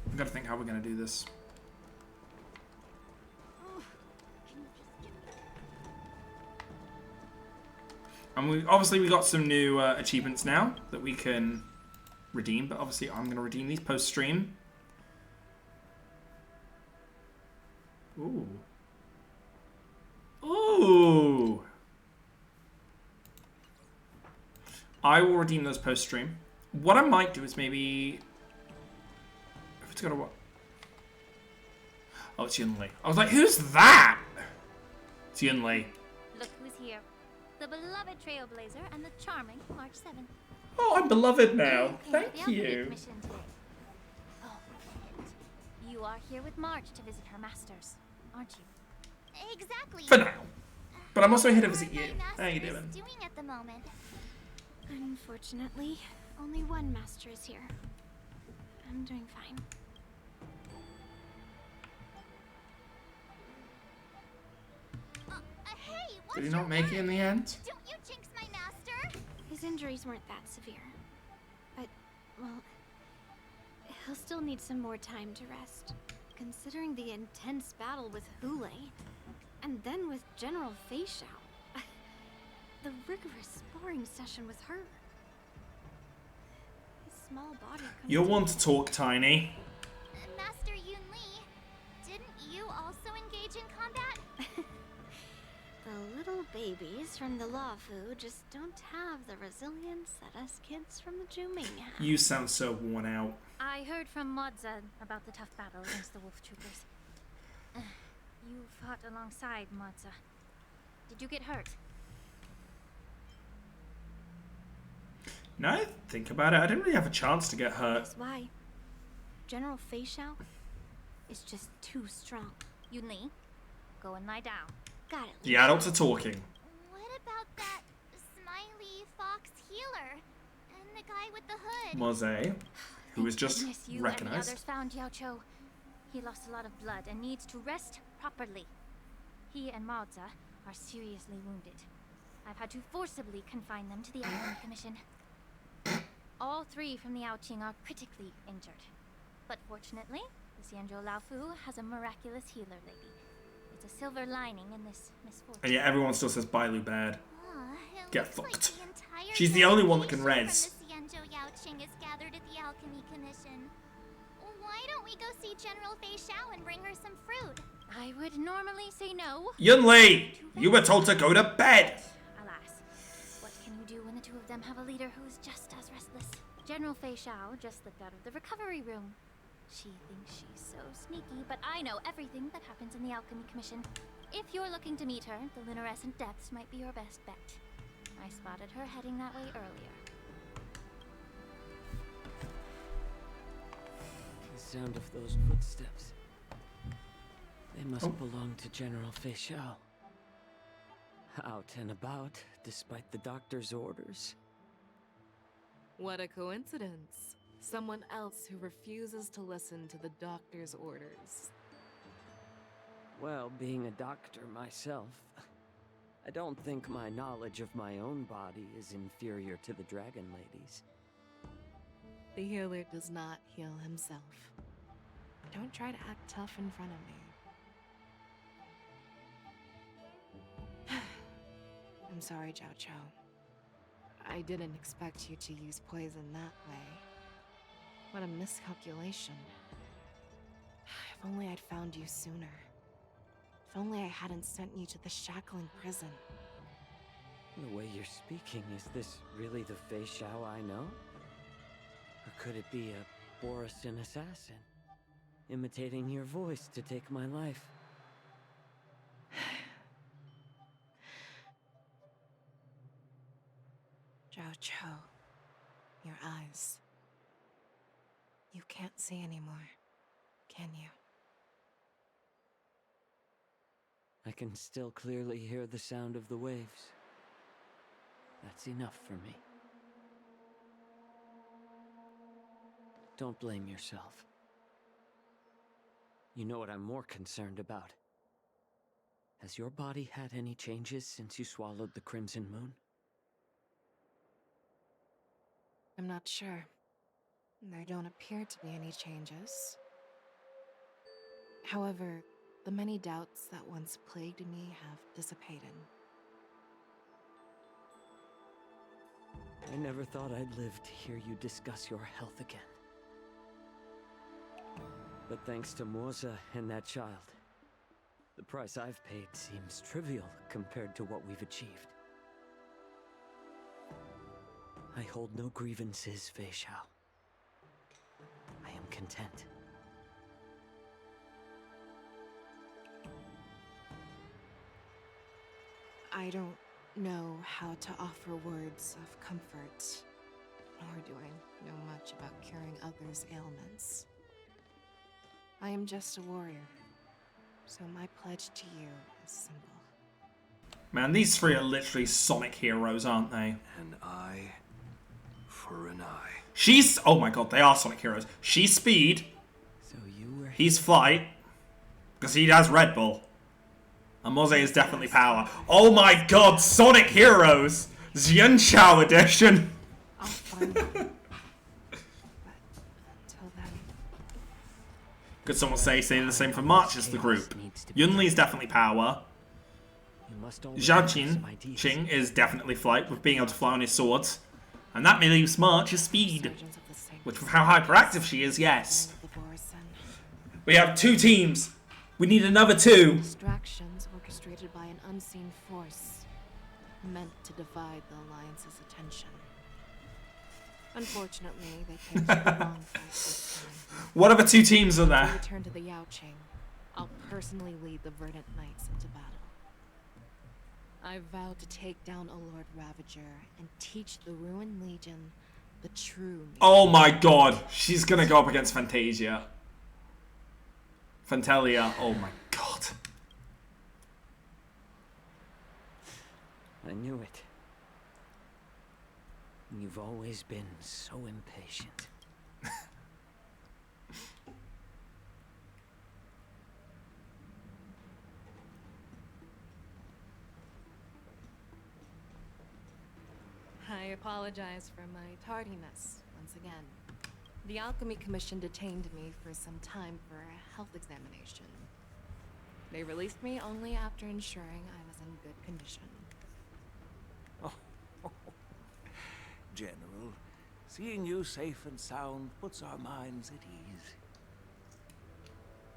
I've got to think how we're going to do this. And we got some new achievements now that we can redeem, but obviously I'm going to redeem these post-stream. Ooh. Ooh. I will redeem those post-stream. What I might do is maybe... If it's got a what? Oh, it's Yunli. I was like, who's that? It's Yunli. Look who's here. The beloved Trailblazer and the charming March 7th. Oh, I'm beloved now. Came to the Thank alchemy you. commission today. Oh, and you are here with March to visit her masters, aren't you? Exactly. For now. But I'm also here to visit you. My How you master doing? is doing at the moment? Unfortunately, only one master is here. I'm doing fine. Hey, what's Did he your not make it in the end? Don't you jinx my master? His injuries weren't that severe. But, well, he'll still need some more time to rest. Considering the intense battle with Hule, and then with General Fei Xiao. The rigorous sparring session with her. His small body You're one to talk, Tiny. Master Yunli, didn't you also engage in combat? The little babies from the Luofu just don't have the resilience that us kids from the Zhuming have. You sound so worn out. I heard from Modza about the tough battle against the wolf troopers. You fought alongside Modza. Did you get hurt? Now I think about it, I didn't really have a chance to get hurt. That's why. General Fei Xiao is just too strong. Yunli, go and lie down. Got it. The adults are talking. What about that smiley fox healer? And the guy with the hood? Moze, who was just Goodness, you recognized. and the others found Yao Cho. He lost a lot of blood and needs to rest properly. He and Maoza are seriously wounded. I've had to forcibly confine them to the Alchemy Commission. All three from the Yaoqing are critically injured. But fortunately, the Xianzhou Laofu has a miraculous healer lady. It's a silver lining in this misfortune. And yet everyone still says bye, Lu Bad. It Get looks fucked. like the entire She's the only one that can delegation res. From the Xianzhou Yaoqing is gathered at the Alchemy Commission. Why don't we go see General Fei Xiao and bring her some fruit? I would normally say no. Yunli, you were told to go to bed. Alas, what can you do when the two of them have a leader who is just as restless? General Fei Xiao just slipped out of the recovery room. She thinks she's so sneaky, but I know everything that happens in the Alchemy Commission. If you're looking to meet her, the luminescent depths might be your best bet. I spotted her heading that way earlier. The sound of those footsteps. They must belong to General Fei Xiao. Out and about, despite the doctor's orders. What a coincidence. Someone else who refuses to listen to the doctor's orders. Well, being a doctor myself, I don't think my knowledge of my own body is inferior to the Dragon Lady's. The healer does not heal himself. Don't try to act tough in front of me. I'm sorry, Zhao Cho. I didn't expect you to use poison that way. What a miscalculation. If only I'd found you sooner. If only I hadn't sent you to the shackling prison. The way you're speaking, is this really the Fei Xiao I know? Or could it be a Borisin assassin, imitating your voice to take my life? Zhao Cho, your eyes. You can't see anymore, can you? I can still clearly hear the sound of the waves. That's enough for me. Don't blame yourself. You know what I'm more concerned about? Has your body had any changes since you swallowed the Crimson Moon? I'm not sure. There don't appear to be any changes. However, the many doubts that once plagued me have dissipated. I never thought I'd live to hear you discuss your health again. But thanks to Moza and that child, the price I've paid seems trivial compared to what we've achieved. I hold no grievances, Fei Xiao. I am content. I don't know how to offer words of comfort, nor do I know much about curing others' ailments. I am just a warrior, so my pledge to you is simple. Man, these three are literally Sonic heroes, aren't they? An eye for an eye. She's... Oh my god, they are Sonic heroes. She's speed. So you were... He's flight. Because he has Red Bull. And Moze is definitely power. Oh my god, Sonic heroes! Xianqiao edition! I'll find them. But until then... Could someone say the same for March's the group? Yunli's definitely power. Zhao Qing is definitely flight, with being able to fly on his swords. And that leaves March as speed. Which, with how hyperactive she is, yes. We have 2 teams. We need another 2. Distractions orchestrated by an unseen force, meant to divide the Alliance's attention. Unfortunately, they picked the wrong fight this time. What other 2 teams are there? To return to the Yaoqing, I'll personally lead the Verdant Knights into battle. I vowed to take down a Lord Ravager and teach the Ruined Legion the true meaning. Oh my god, she's gonna go up against Fantasia. Fantalia, oh my god. I knew it. You've always been so impatient. I apologize for my tardiness once again. The Alchemy Commission detained me for some time for a health examination. They released me only after ensuring I was in good condition. General, seeing you safe and sound puts our minds at ease.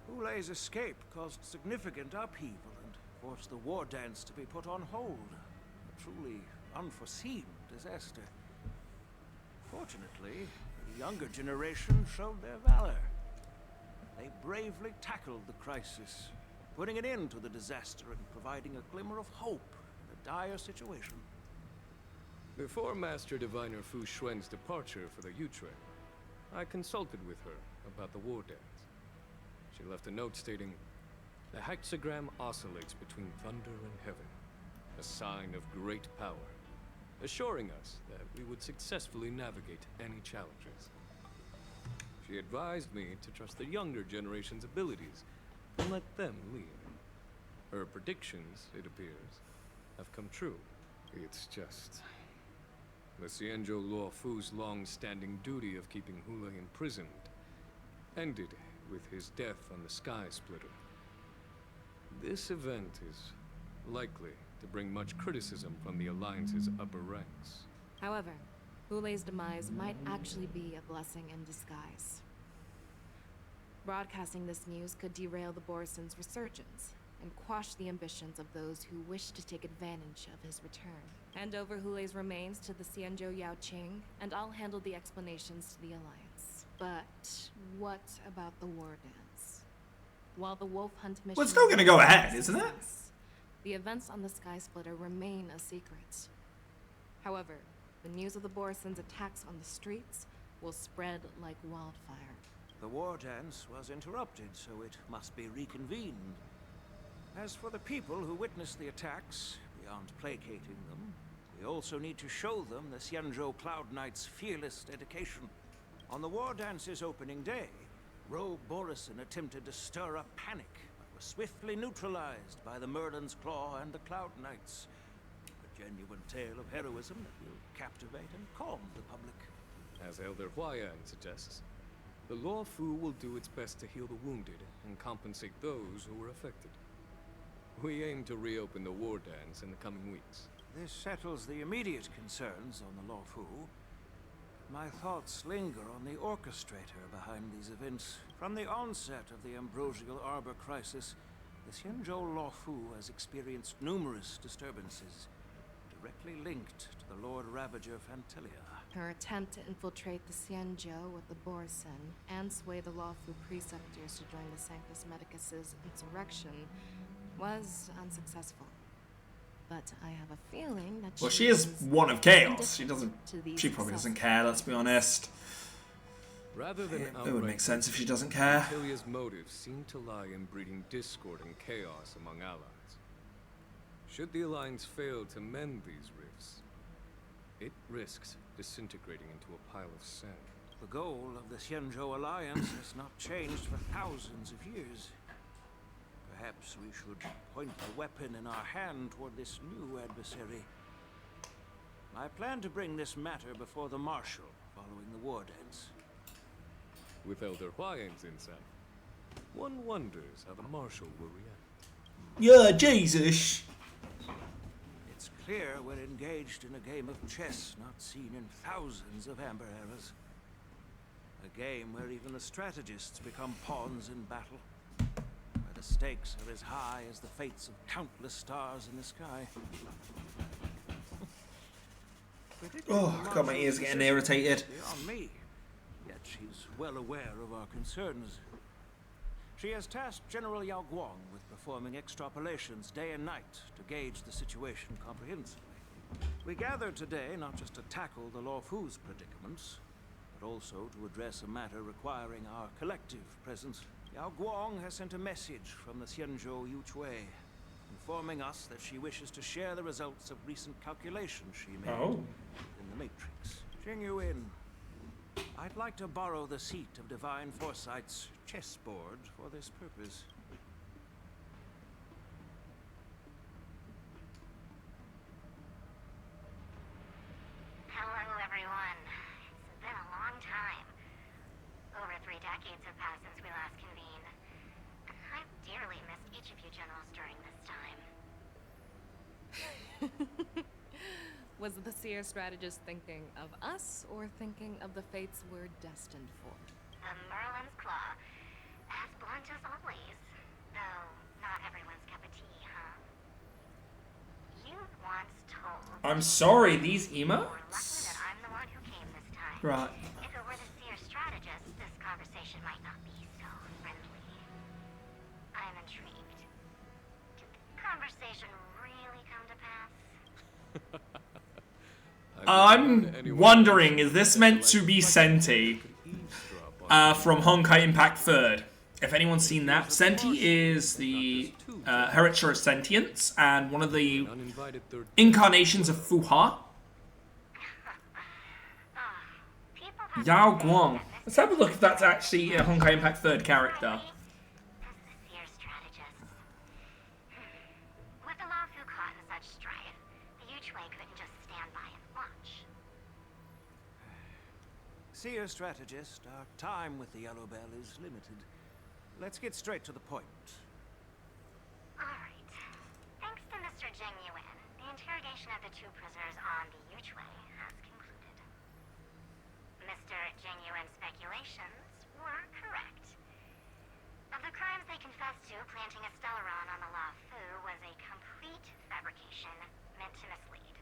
Hulei's escape caused significant upheaval and forced the war dance to be put on hold. A truly unforeseen disaster. Fortunately, the younger generation showed their valor. They bravely tackled the crisis, putting an end to the disaster and providing a glimmer of hope in a dire situation. Before Master Diviner Fu Xuan's departure for the Yutre, I consulted with her about the war dance. She left a note stating, "The hexagram oscillates between thunder and heaven, a sign of great power, assuring us that we would successfully navigate any challenges." She advised me to trust the younger generation's abilities and let them lead. Her predictions, it appears, have come true. It's just... the Xianzhou Luo Fu's long-standing duty of keeping Hulei imprisoned ended with his death on the Sky Splitter. This event is likely to bring much criticism from the Alliance's upper ranks. However, Hulei's demise might actually be a blessing in disguise. Broadcasting this news could derail the Borison's resurgence and quash the ambitions of those who wish to take advantage of his return. Hand over Hulei's remains to the Xianzhou Yaoqing, and I'll handle the explanations to the Alliance. But what about the war dance? While the wolf hunt mission... Well, it's still gonna go ahead, isn't it? The events on the Sky Splitter remain a secret. However, the news of the Borison's attacks on the streets will spread like wildfire. The war dance was interrupted, so it must be reconvened. As for the people who witnessed the attacks, beyond placating them, we also need to show them the Xianzhou Cloud Knight's fearless dedication. On the war dance's opening day, Rogue Borison attempted to stir up panic, but was swiftly neutralized by the Merlin's Claw and the Cloud Knights. A genuine tale of heroism that will captivate and calm the public. As Elder Huayan suggests, the Luo Fu will do its best to heal the wounded and compensate those who were affected. We aim to reopen the war dance in the coming weeks. This settles the immediate concerns on the Luo Fu. My thoughts linger on the orchestrator behind these events. From the onset of the Ambrosial Arbor crisis, the Xianzhou Luo Fu has experienced numerous disturbances, directly linked to the Lord Ravager Fantalia. Her attempt to infiltrate the Xianzhou with the Borison and sway the Luo Fu preceptors to join the Sanctus Medicus's insurrection was unsuccessful. but I have a feeling that Well, she is one of chaos. She doesn't. to these She probably doesn't suspects. care. Let's be honest. Rather than It would outright make sense if she doesn't victory, care. Atilia's motives seem to lie in breeding discord and chaos among allies. Should the Alliance fail to mend these rifts, it risks disintegrating into a pile of sand. The goal of the Xianzhou Alliance has not changed for thousands of years. Perhaps we should point the weapon in our hand toward this new adversary. I plan to bring this matter before the Marshal following the war dance. With Elder Huayan's insight, one wonders how the Marshal will react. Yeah, Jesus. It's clear we're engaged in a game of chess not seen in thousands of Amber eras. A game where even the strategists become pawns in battle. Where the stakes are as high as the fates of countless stars in the sky. Oh, God, my ears are getting irritated. Beyond me. Yet she's well aware of our concerns. She has tasked General Yao Guang with performing extrapolations day and night to gauge the situation comprehensively. We gathered today not just to tackle the Luofu's predicaments, but also to address a matter requiring our collective presence. Yao Guang has sent a message from the Xianzhou Yuchui, informing us that she wishes to share the results of recent calculations she made in the Matrix. Jing Yuan, I'd like to borrow the seat of Divine Foresight's chessboard for this purpose. Hello, everyone. It's been a long time. Over 3 decades have passed since we last convened. I've dearly missed each of you generals during this time. Was the seer strategist thinking of us or thinking of the fates we're destined for? The Merlin's Claw. As blunt as always. Though, not everyone's cup of tea, huh? You once told... I'm sorry, these emotes? that I'm the one who came this time. Right. If it were the seer strategist, this conversation might not be so friendly. I'm intrigued. Did the conversation really come to pass? I'm wondering, is this meant to be Senti from Honkai Impact 3rd? If anyone's seen that, Senti is the Hereditary of Sentience and one of the incarnations of Fuha. Yao Guang. Let's have a look if that's actually a Honkai Impact 3rd character. With the Luofu caught in such strife, the Yuchui couldn't just stand by and watch. Seer strategist, our time with the Yellow Bell is limited. Let's get straight to the point. Alright. Thanks to Mr. Jing Yuan, the interrogation of the 2 prisoners on the Yuchui has concluded. Mr. Jing Yuan's speculations were correct. Of the crimes they confessed to, planting a Stellaron on the Luofu was a complete fabrication meant to mislead.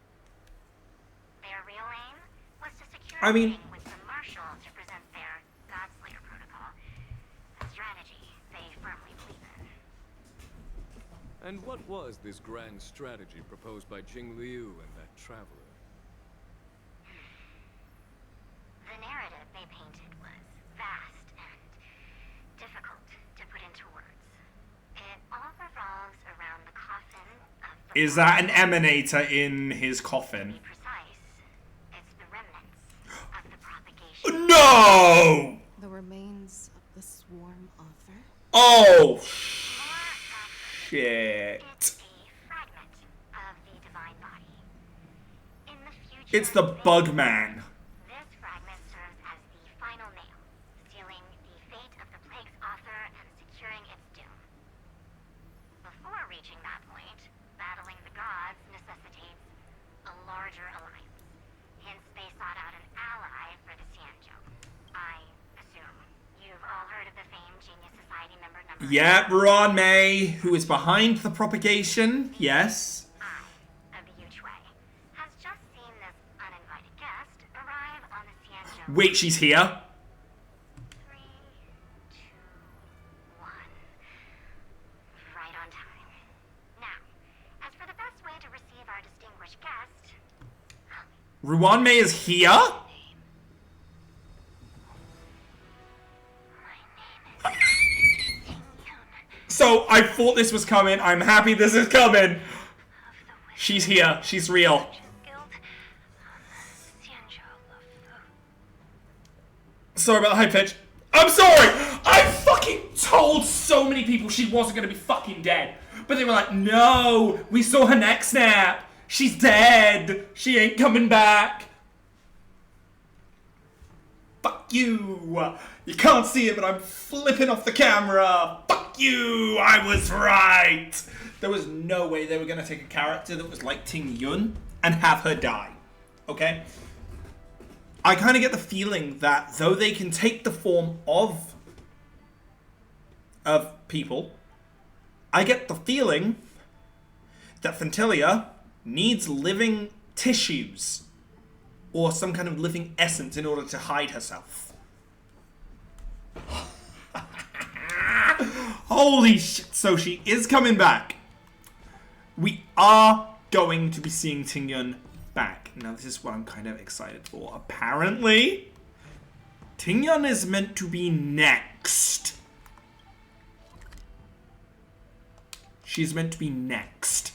Their real aim was to secure a meeting with the Marshal to present their Godslayer protocol. A strategy they firmly believe in. And what was this grand strategy proposed by Jing Liu and that traveler? The narrative they painted was vast and difficult to put into words. It all revolves around the coffin of the... Is that an emanator in his coffin? It's the remnants of the propagation. No! The remains of the swarm author? Oh, shit. It's the Bugman. This fragment serves as the final nail, sealing the fate of the plague's author and securing its doom. Before reaching that point, battling the gods necessitates a larger alliance. Hence, they sought out an ally for the Xianzhou. I assume you've all heard of the famed Genius Society member number... Yeah, Ron May, who is behind the propagation. Yes. Wait, she's here? Right on time. Now, as for the best way to receive distinguished guest. Ruan Mei is here? So, I thought this was coming. I'm happy this is coming. She's here. She's real. Sorry about the high pitch. I'm sorry! I fucking told so many people she wasn't gonna be fucking dead. But they were like, no, we saw her neck snap. She's dead. She ain't coming back. Fuck you. You can't see it, but I'm flipping off the camera. Fuck you. I was right. There was no way they were going to take a character that was like Ting Yun and have her die. Okay? I kind of get the feeling that though they can take the form of people, I get the feeling that Fantilia needs living tissues or some kind of living essence in order to hide herself. Holy shit. So she is coming back. We are going to be seeing Ting Yun back. Now this is what I'm kind of excited for. Apparently, Ting Yun is meant to be next. She's meant to be next.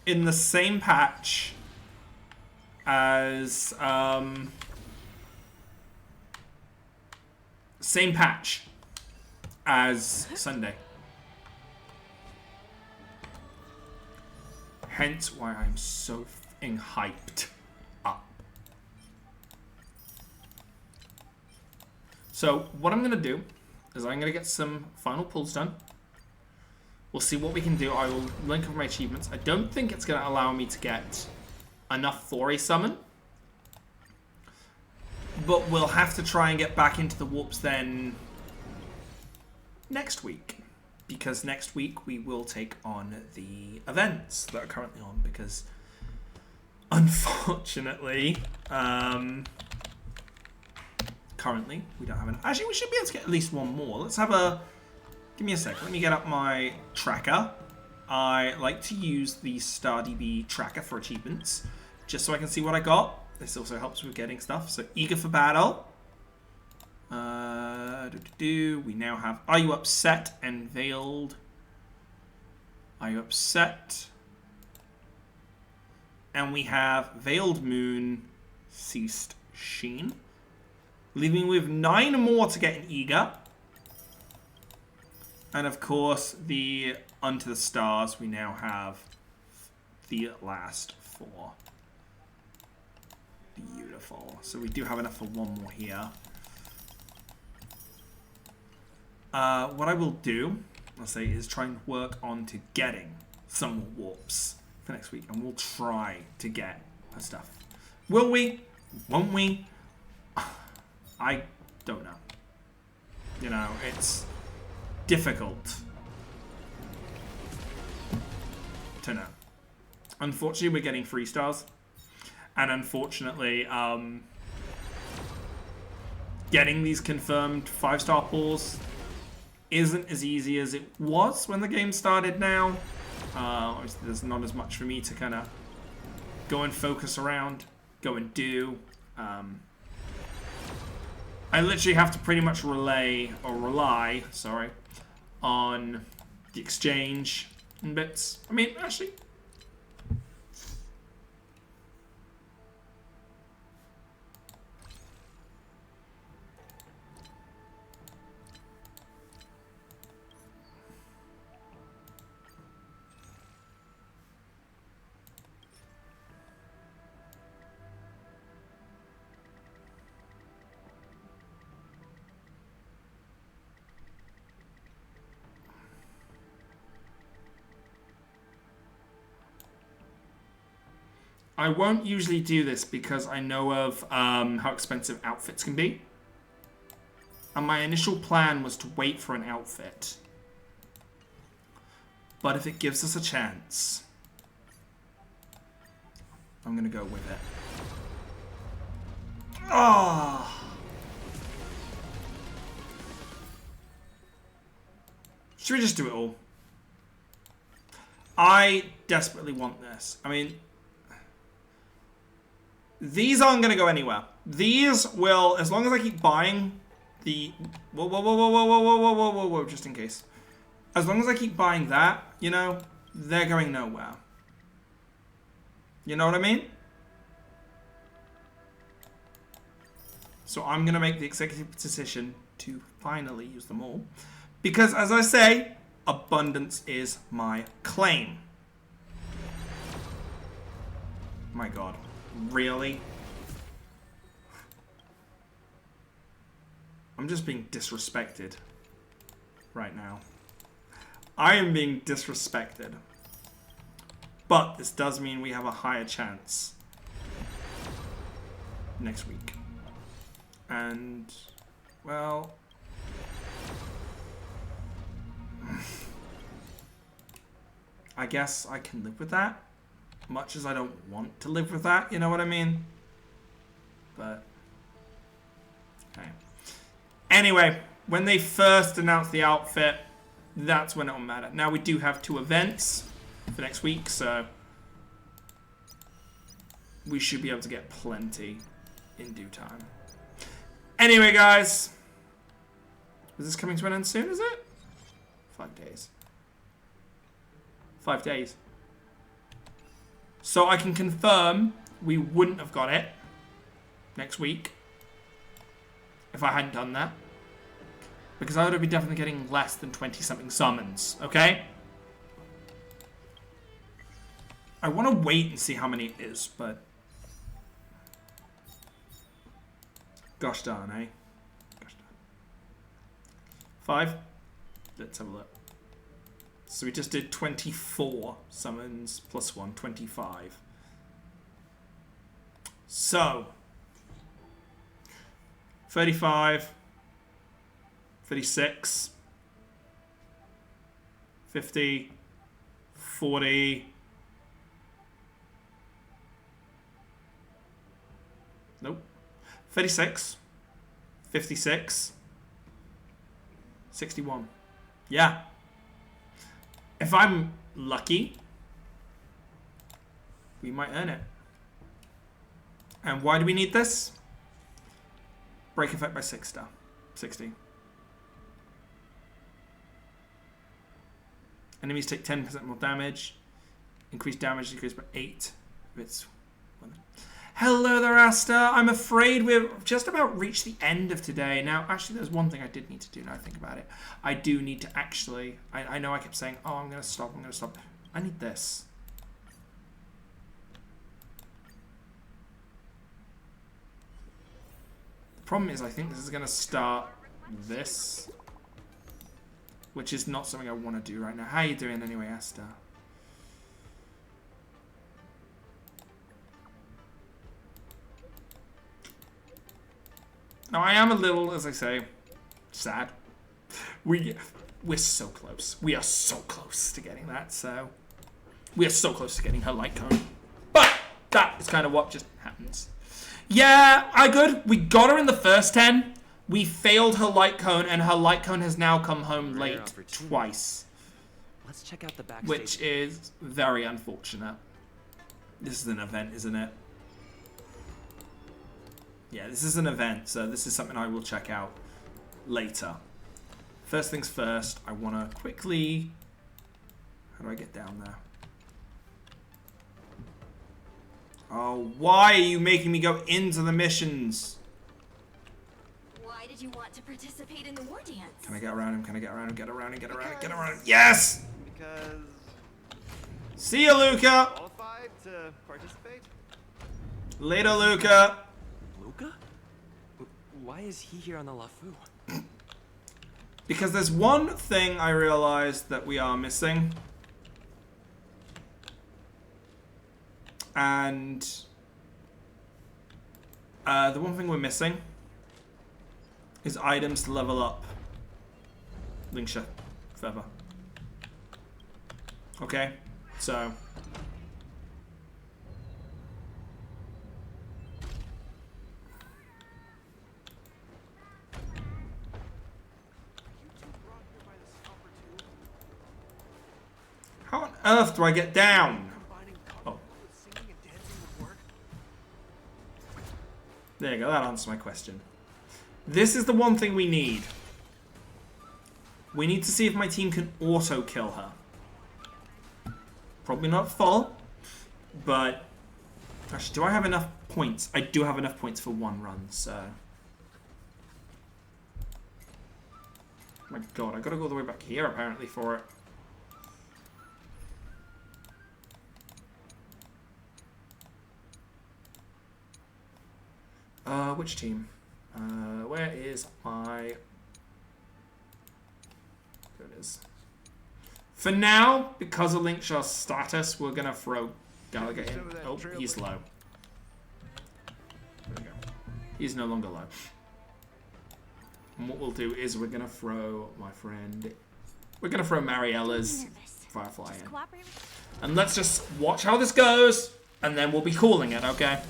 In the same patch as Sunday. Hence why I'm so f***ing hyped up. So what I'm gonna do is I'm gonna get some final pulls done. We'll see what we can do. I will link up my achievements. I don't think it's gonna allow me to get enough for a summon. But we'll have to try and get back into the warps then next week. Because next week we will take on the events that are currently on. Because unfortunately, currently we don't have an... Actually, we should be able to get at least one more. Let's have a... Give me a sec. Let me get up my tracker. I like to use the StarDB tracker for achievements. Just so I can see what I got. This also helps with getting stuff. So, eager for battle. We now have Are You Upset and Veiled. Are You Upset? And we have Veiled Moon, Ceased Sheen. Leaving with 9 more to get an Eager. And of course, the Unto the Stars, we now have the last 4. Beautiful. So we do have enough for one more here. What I will do, let's say, is try and work on to getting some more warps for next week. And we'll try to get her stuff. Will we? Won't we? I don't know. You know, it's difficult to know. Unfortunately, we're getting 3 stars. And unfortunately, getting these confirmed 5-star pulls isn't as easy as it was when the game started now. Obviously, there's not as much for me to kind of go and focus around, go and do. I literally have to pretty much rely on the exchange and bits. I mean, actually... I won't usually do this because I know of how expensive outfits can be. And my initial plan was to wait for an outfit. But if it gives us a chance, I'm going to go with it. Ah! Should we just do it all? I desperately want this. I mean, these aren't going to go anywhere. These will, as long as I keep buying the... Whoa, whoa, whoa, whoa, whoa, whoa, whoa, whoa, whoa, whoa, whoa, just in case. As long as I keep buying that, you know, they're going nowhere. You know what I mean? So I'm going to make the executive decision to finally use them all. Because, as I say, abundance is my claim. My God. Really? I'm just being disrespected right now. I am being disrespected. But this does mean we have a higher chance next week. And, well... I guess I can live with that. Much as I don't want to live with that, you know what I mean? But, okay. Anyway, when they first announced the outfit, that's when it'll matter. Now we do have 2 events for next week, so we should be able to get plenty in due time. Anyway, guys, is this coming to an end soon, is it? 5 days. 5 days. So I can confirm we wouldn't have got it next week if I hadn't done that. Because I would have been definitely getting less than 20-something summons, okay? I want to wait and see how many it is, but... Gosh darn, eh? Gosh darn. 5? Let's have a look. So we just did 24 summons plus 1, 25. So... 35... 36, 50, 40, nope, 36, 56, 61. Yeah. If I'm lucky, we might earn it. And why do we need this? Break effect by 6 star. 60. Enemies take 10% more damage. Increased damage decreased by 8. It's... Hello there, Asta. I'm afraid we've just about reached the end of today. Now, actually, there's one thing I did need to do now I think about it. I do need to actually... I know I kept saying, oh, I'm going to stop, I'm going to stop. I need this. The problem is I think this is going to start this. Which is not something I want to do right now. How are you doing anyway, Asta? Now, I am a little, as I say, sad. We're so close. We are so close to getting that, so... We are so close to getting her light cone. But that is kind of what just happens. Yeah, good. We got her in the first 10. We failed her light cone, and her light cone has now come home late twice. Let's check out the backstage. Which is very unfortunate. This is an event, isn't it? Yeah, this is an event, so this is something I will check out later. First things first, I want to quickly... How do I get down there? Oh, why are you making me go into the missions? Why did you want to participate in the war dance? Can I get around him? Can I get around him? Get around him, get around him, get around him. Yes! Because... See you, Luca! Qualified to participate? Later, Luca! Luca? Why is he here on the LaFu? Because there's one thing I realized that we are missing. And... the one thing we're missing is items to level up Lingsha Feather. Okay, so... How on earth do I get down? Oh. There you go, that answers my question. This is the one thing we need. We need to see if my team can auto-kill her. Probably not full, but... Actually, do I have enough points? I do have enough points for one run, so... My god, I gotta go all the way back here, apparently, for it. Which team? Where is my... There it is. For now, because of Linkshaw's status, we're gonna throw Gallagher in. Oh, he's low. There we go. He's no longer low. And what we'll do is we're gonna throw my friend... We're gonna throw Mariella's Firefly in. And let's just watch how this goes, and then we'll be calling it, okay?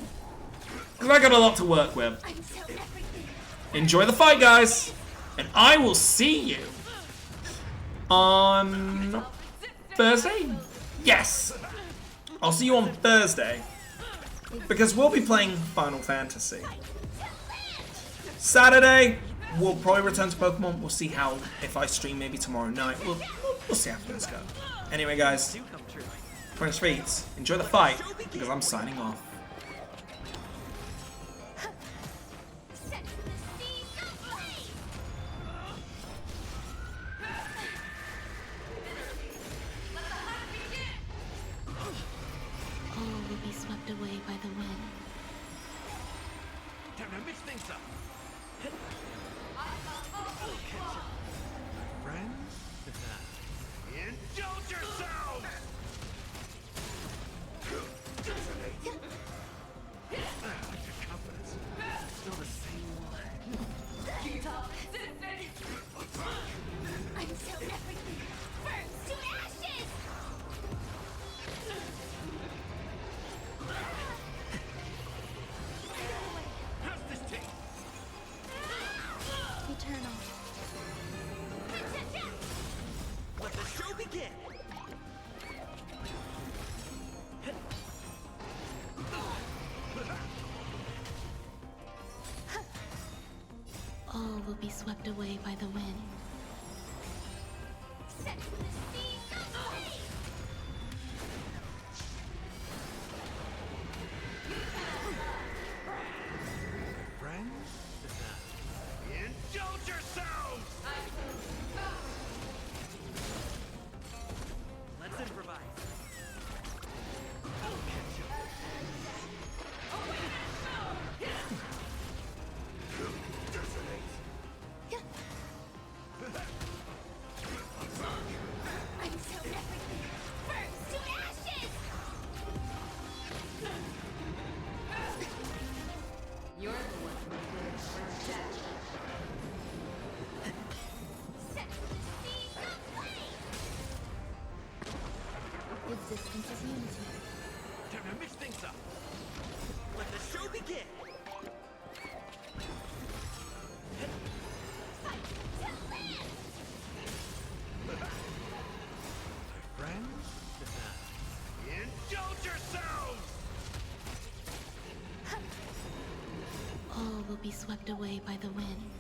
Because I got a lot to work with. Enjoy the fight, guys! And I will see you on Thursday? Yes! I'll see you on Thursday. Because we'll be playing Final Fantasy. Saturday, we'll probably return to Pokemon. We'll see how, if I stream maybe tomorrow night. We'll see how things go. Anyway, guys, Prince Feats, enjoy the fight, because I'm signing off. All will be swept away by the wind. Time to mix things up. Friends? Indulge yourselves! Your confidence. Still the same one. I'm so everything burns to ashes! How's this taste? Eternal. Let the show begin! All will be swept away by the wind. Friends? Indulge yourselves! Let's improvise. I'm so everything burns to ashes! You're the one who played first death. Existence is unity. Time to mix things up. Let the show begin! Friends? Indulge yourselves! All will be swept away by the wind.